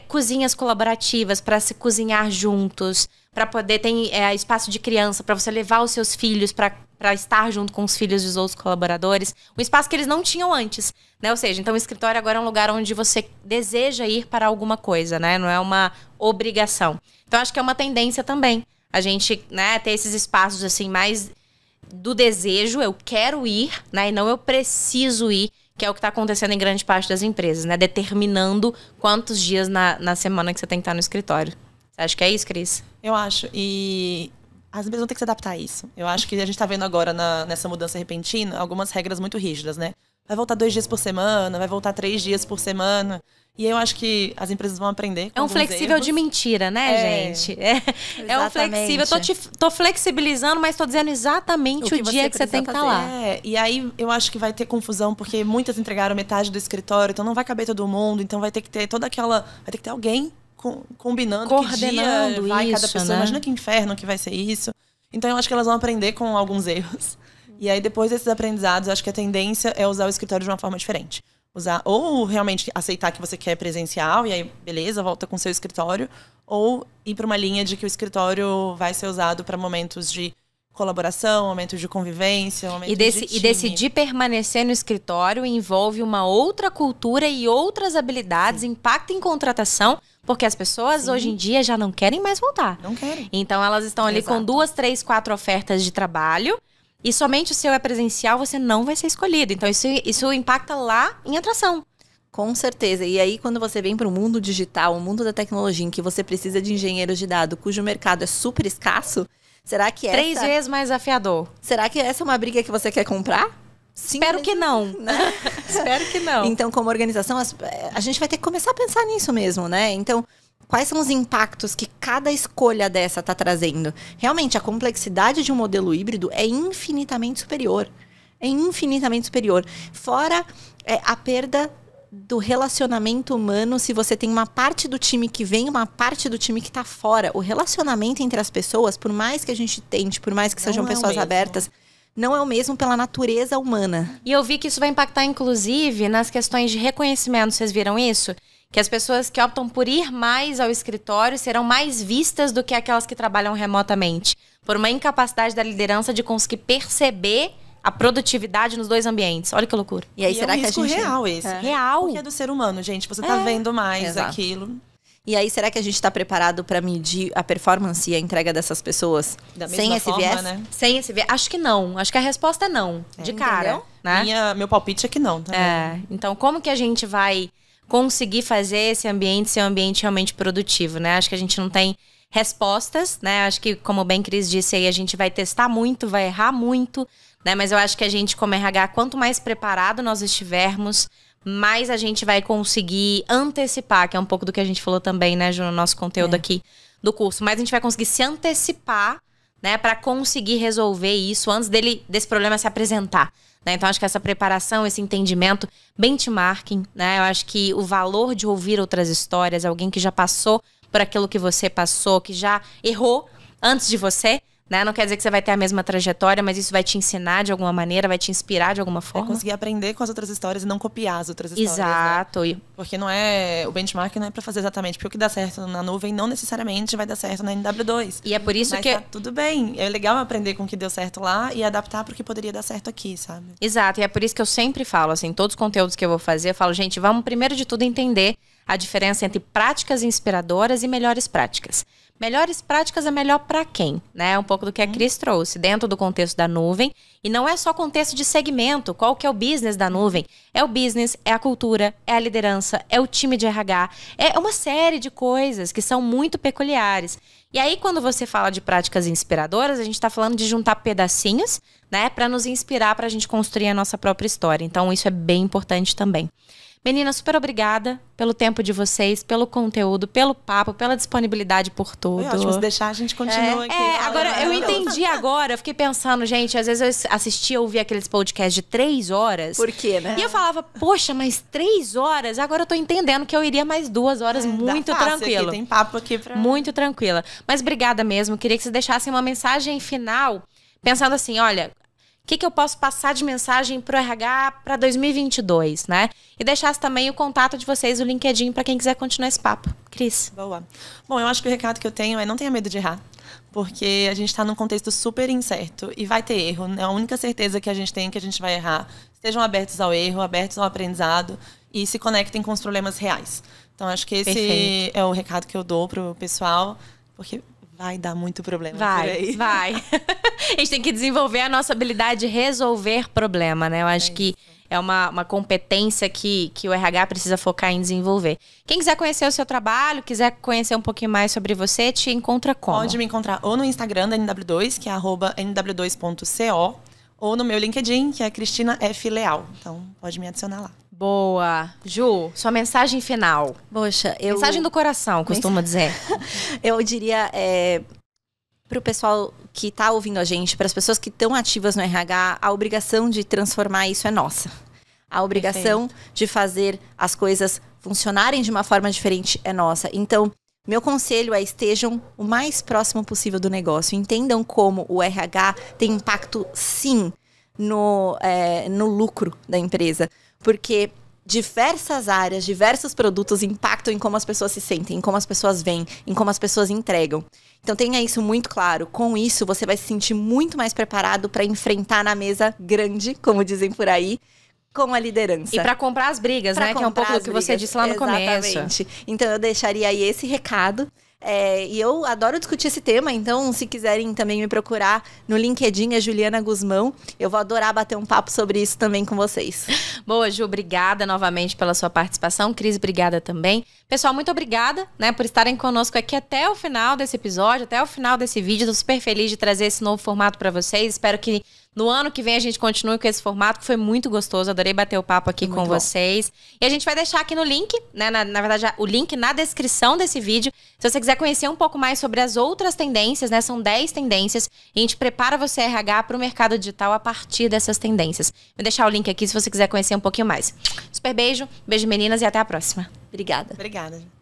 cozinhas colaborativas para se cozinhar juntos, para poder ter espaço de criança, para você levar os seus filhos para estar junto com os filhos dos outros colaboradores. Um espaço que eles não tinham antes, né? Ou seja, então o escritório agora é um lugar onde você deseja ir para alguma coisa, né? Não é uma obrigação. Então, acho que é uma tendência também. A gente, né, ter esses espaços, assim, mais do desejo, eu quero ir, né? E não eu preciso ir, que é o que está acontecendo em grande parte das empresas, né? Determinando quantos dias na semana que você tem que estar no escritório. Você acha que é isso, Cris? Eu acho. E as empresas vão ter que se adaptar a isso. Eu acho que a gente está vendo agora, nessa mudança repentina, algumas regras muito rígidas, né? Vai voltar 2 dias por semana, vai voltar 3 dias por semana. E aí eu acho que as empresas vão aprender com um flexível erros. de mentira, né, gente? É um flexível. Tô flexibilizando, mas tô dizendo exatamente o dia que você tem que estar lá. E aí eu acho que vai ter confusão, porque muitas entregaram metade do escritório, então não vai caber todo mundo, então vai ter que ter toda aquela... Vai ter que ter alguém combinando coordenando que dia vai cada isso, pessoa. né? Imagina que inferno que vai ser isso. Então eu acho que elas vão aprender com alguns erros. E aí depois desses aprendizados, eu acho que a tendência é usar o escritório de uma forma diferente. Usar, ou realmente aceitar que você quer presencial, e aí beleza, volta com o seu escritório. Ou ir para uma linha de que o escritório vai ser usado para momentos de colaboração, momentos de convivência, momentos de time. E decidir permanecer no escritório envolve uma outra cultura e outras habilidades, impacta em contratação, porque as pessoas hoje em dia já não querem mais voltar. Não querem. Então elas estão ali com 2, 3, 4 ofertas de trabalho e somente o seu é presencial, você não vai ser escolhido. Então isso impacta lá em atração. Com certeza. E aí, quando você vem para o mundo digital, o mundo da tecnologia, em que você precisa de engenheiros de dados, cujo mercado é super escasso, será que 3 vezes mais desafiador. Será que essa é uma briga que você quer comprar? Sim, Espero que não. Né? Espero que não. Então, como organização, a gente vai ter que começar a pensar nisso mesmo, né? Então, quais são os impactos que cada escolha dessa está trazendo? Realmente, a complexidade de um modelo híbrido é infinitamente superior. É infinitamente superior. Fora a perda do relacionamento humano, se você tem uma parte do time que vem, uma parte do time que tá fora. O relacionamento entre as pessoas, por mais que a gente tente, por mais que sejam pessoas abertas, não é o mesmo pela natureza humana. E eu vi que isso vai impactar, inclusive, nas questões de reconhecimento. Vocês viram isso? Que as pessoas que optam por ir mais ao escritório serão mais vistas do que aquelas que trabalham remotamente. Por uma incapacidade da liderança de conseguir perceber a produtividade nos 2 ambientes. Olha que loucura. E aí, será é um que a risco gente... real esse. Real. Porque é do ser humano, gente. Você tá vendo mais aquilo. E aí, será que a gente está preparado para medir a performance e a entrega dessas pessoas sem esse viés? Né? Sem esse viés? Acho que não. Acho que a resposta é não. De cara. Né? Meu palpite é que não. Também. Então, como que a gente vai conseguir fazer esse ambiente ser um ambiente realmente produtivo, né? Acho que a gente não tem respostas, né? Acho que, como bem Cris disse aí, a gente vai testar muito, vai errar muito, né? Mas eu acho que a gente, como RH, quanto mais preparado nós estivermos, mais a gente vai conseguir antecipar, que é um pouco do que a gente falou também, né, Ju, no nosso conteúdo aqui do curso. Mas a gente vai conseguir se antecipar, né, para conseguir resolver isso antes desse problema se apresentar. Né? Então, acho que essa preparação, esse entendimento, benchmarking, né? Eu acho que o valor de ouvir outras histórias, alguém que já passou por aquilo que você passou, que já errou antes de você, né? Não quer dizer que você vai ter a mesma trajetória, mas isso vai te ensinar de alguma maneira, vai te inspirar de alguma forma. Conseguir aprender com as outras histórias e não copiar as outras histórias. Exato. Né? Porque o benchmark não é para fazer exatamente. Porque o que dá certo na nuvem não necessariamente vai dar certo na NW2. E é por isso mas que... tá tudo bem. É legal aprender com o que deu certo lá e adaptar para o que poderia dar certo aqui, sabe? Exato. E é por isso que eu sempre falo, assim, todos os conteúdos que eu vou fazer, eu falo, gente, vamos primeiro de tudo entender a diferença entre práticas inspiradoras e melhores práticas. Melhores práticas é melhor para quem, né? Um pouco do que a Cris trouxe, dentro do contexto da nuvem. E não é só contexto de segmento. Qual que é o business da nuvem? É o business, é a cultura, é a liderança, é o time de RH. É uma série de coisas que são muito peculiares. E aí, quando você fala de práticas inspiradoras, a gente está falando de juntar pedacinhos, né? Para nos inspirar, para a gente construir a nossa própria história. Então, isso é bem importante também. Meninas, super obrigada pelo tempo de vocês, pelo conteúdo, pelo papo, pela disponibilidade por tudo. Foi ótimo, se deixar a gente continua aqui. Agora, eu entendi agora, eu fiquei pensando, gente, às vezes eu assistia, ouvia aqueles podcasts de 3 horas. Por quê, né? E eu falava, poxa, mas 3 horas? Agora eu tô entendendo que eu iria mais 2 horas muito tranquilo. Aqui, tem papo aqui pra... Muito tranquila. Mas obrigada mesmo, queria que vocês deixassem uma mensagem final, pensando assim, olha... O que eu posso passar de mensagem pro RH para 2022, né? E deixasse também o contato de vocês, o LinkedIn, para quem quiser continuar esse papo. Cris. Boa. Bom, eu acho que o recado que eu tenho é não tenha medo de errar. Porque a gente está num contexto super incerto e vai ter erro. Né? A única certeza que a gente tem é que a gente vai errar. Estejam abertos ao erro, abertos ao aprendizado e se conectem com os problemas reais. Então, acho que esse é o recado que eu dou pro pessoal, porque... vai dar muito problema por aí. Vai. A gente tem que desenvolver a nossa habilidade de resolver problema, né? Eu acho que é uma competência que o RH precisa focar em desenvolver. Quem quiser conhecer o seu trabalho, quiser conhecer um pouquinho mais sobre você, te encontra como? Pode me encontrar ou no Instagram da NW2, que é @nw2.co, ou no meu LinkedIn, que é Cristina F. Leal. Então, pode me adicionar lá. Boa. Ju, sua mensagem final. Poxa, Mensagem do coração, costuma dizer. Eu diria para o pessoal que está ouvindo a gente, para as pessoas que estão ativas no RH, a obrigação de transformar isso é nossa. A obrigação de fazer as coisas funcionarem de uma forma diferente é nossa. Então, Meu conselho é estejam o mais próximo possível do negócio. Entendam como o RH tem impacto, sim, no lucro da empresa. Porque diversas áreas, diversos produtos impactam em como as pessoas se sentem, em como as pessoas veem, em como as pessoas entregam. Então tenha isso muito claro. Com isso, você vai se sentir muito mais preparado para enfrentar na mesa grande, como dizem por aí, com a liderança. E para comprar as brigas, né? Que é um pouco do que você disse lá no começo. Exatamente. Então eu deixaria aí esse recado. E eu adoro discutir esse tema, então se quiserem também me procurar no LinkedIn, é Juliana Guzmão. Eu vou adorar bater um papo sobre isso também com vocês. Boa, Ju, obrigada novamente pela sua participação. Cris, obrigada também. Pessoal, muito obrigada, né, por estarem conosco aqui até o final desse episódio, até o final desse vídeo. Estou super feliz de trazer esse novo formato para vocês. Espero que no ano que vem a gente continue com esse formato, que foi muito gostoso. Adorei bater o papo aqui com vocês. E a gente vai deixar aqui no link, né? Na verdade, o link na descrição desse vídeo. Se você quiser conhecer um pouco mais sobre as outras tendências, né? São 10 tendências. E a gente prepara você, RH, para o mercado digital a partir dessas tendências. Vou deixar o link aqui se você quiser conhecer um pouquinho mais. Super beijo, beijo meninas e até a próxima. Obrigada. Obrigada.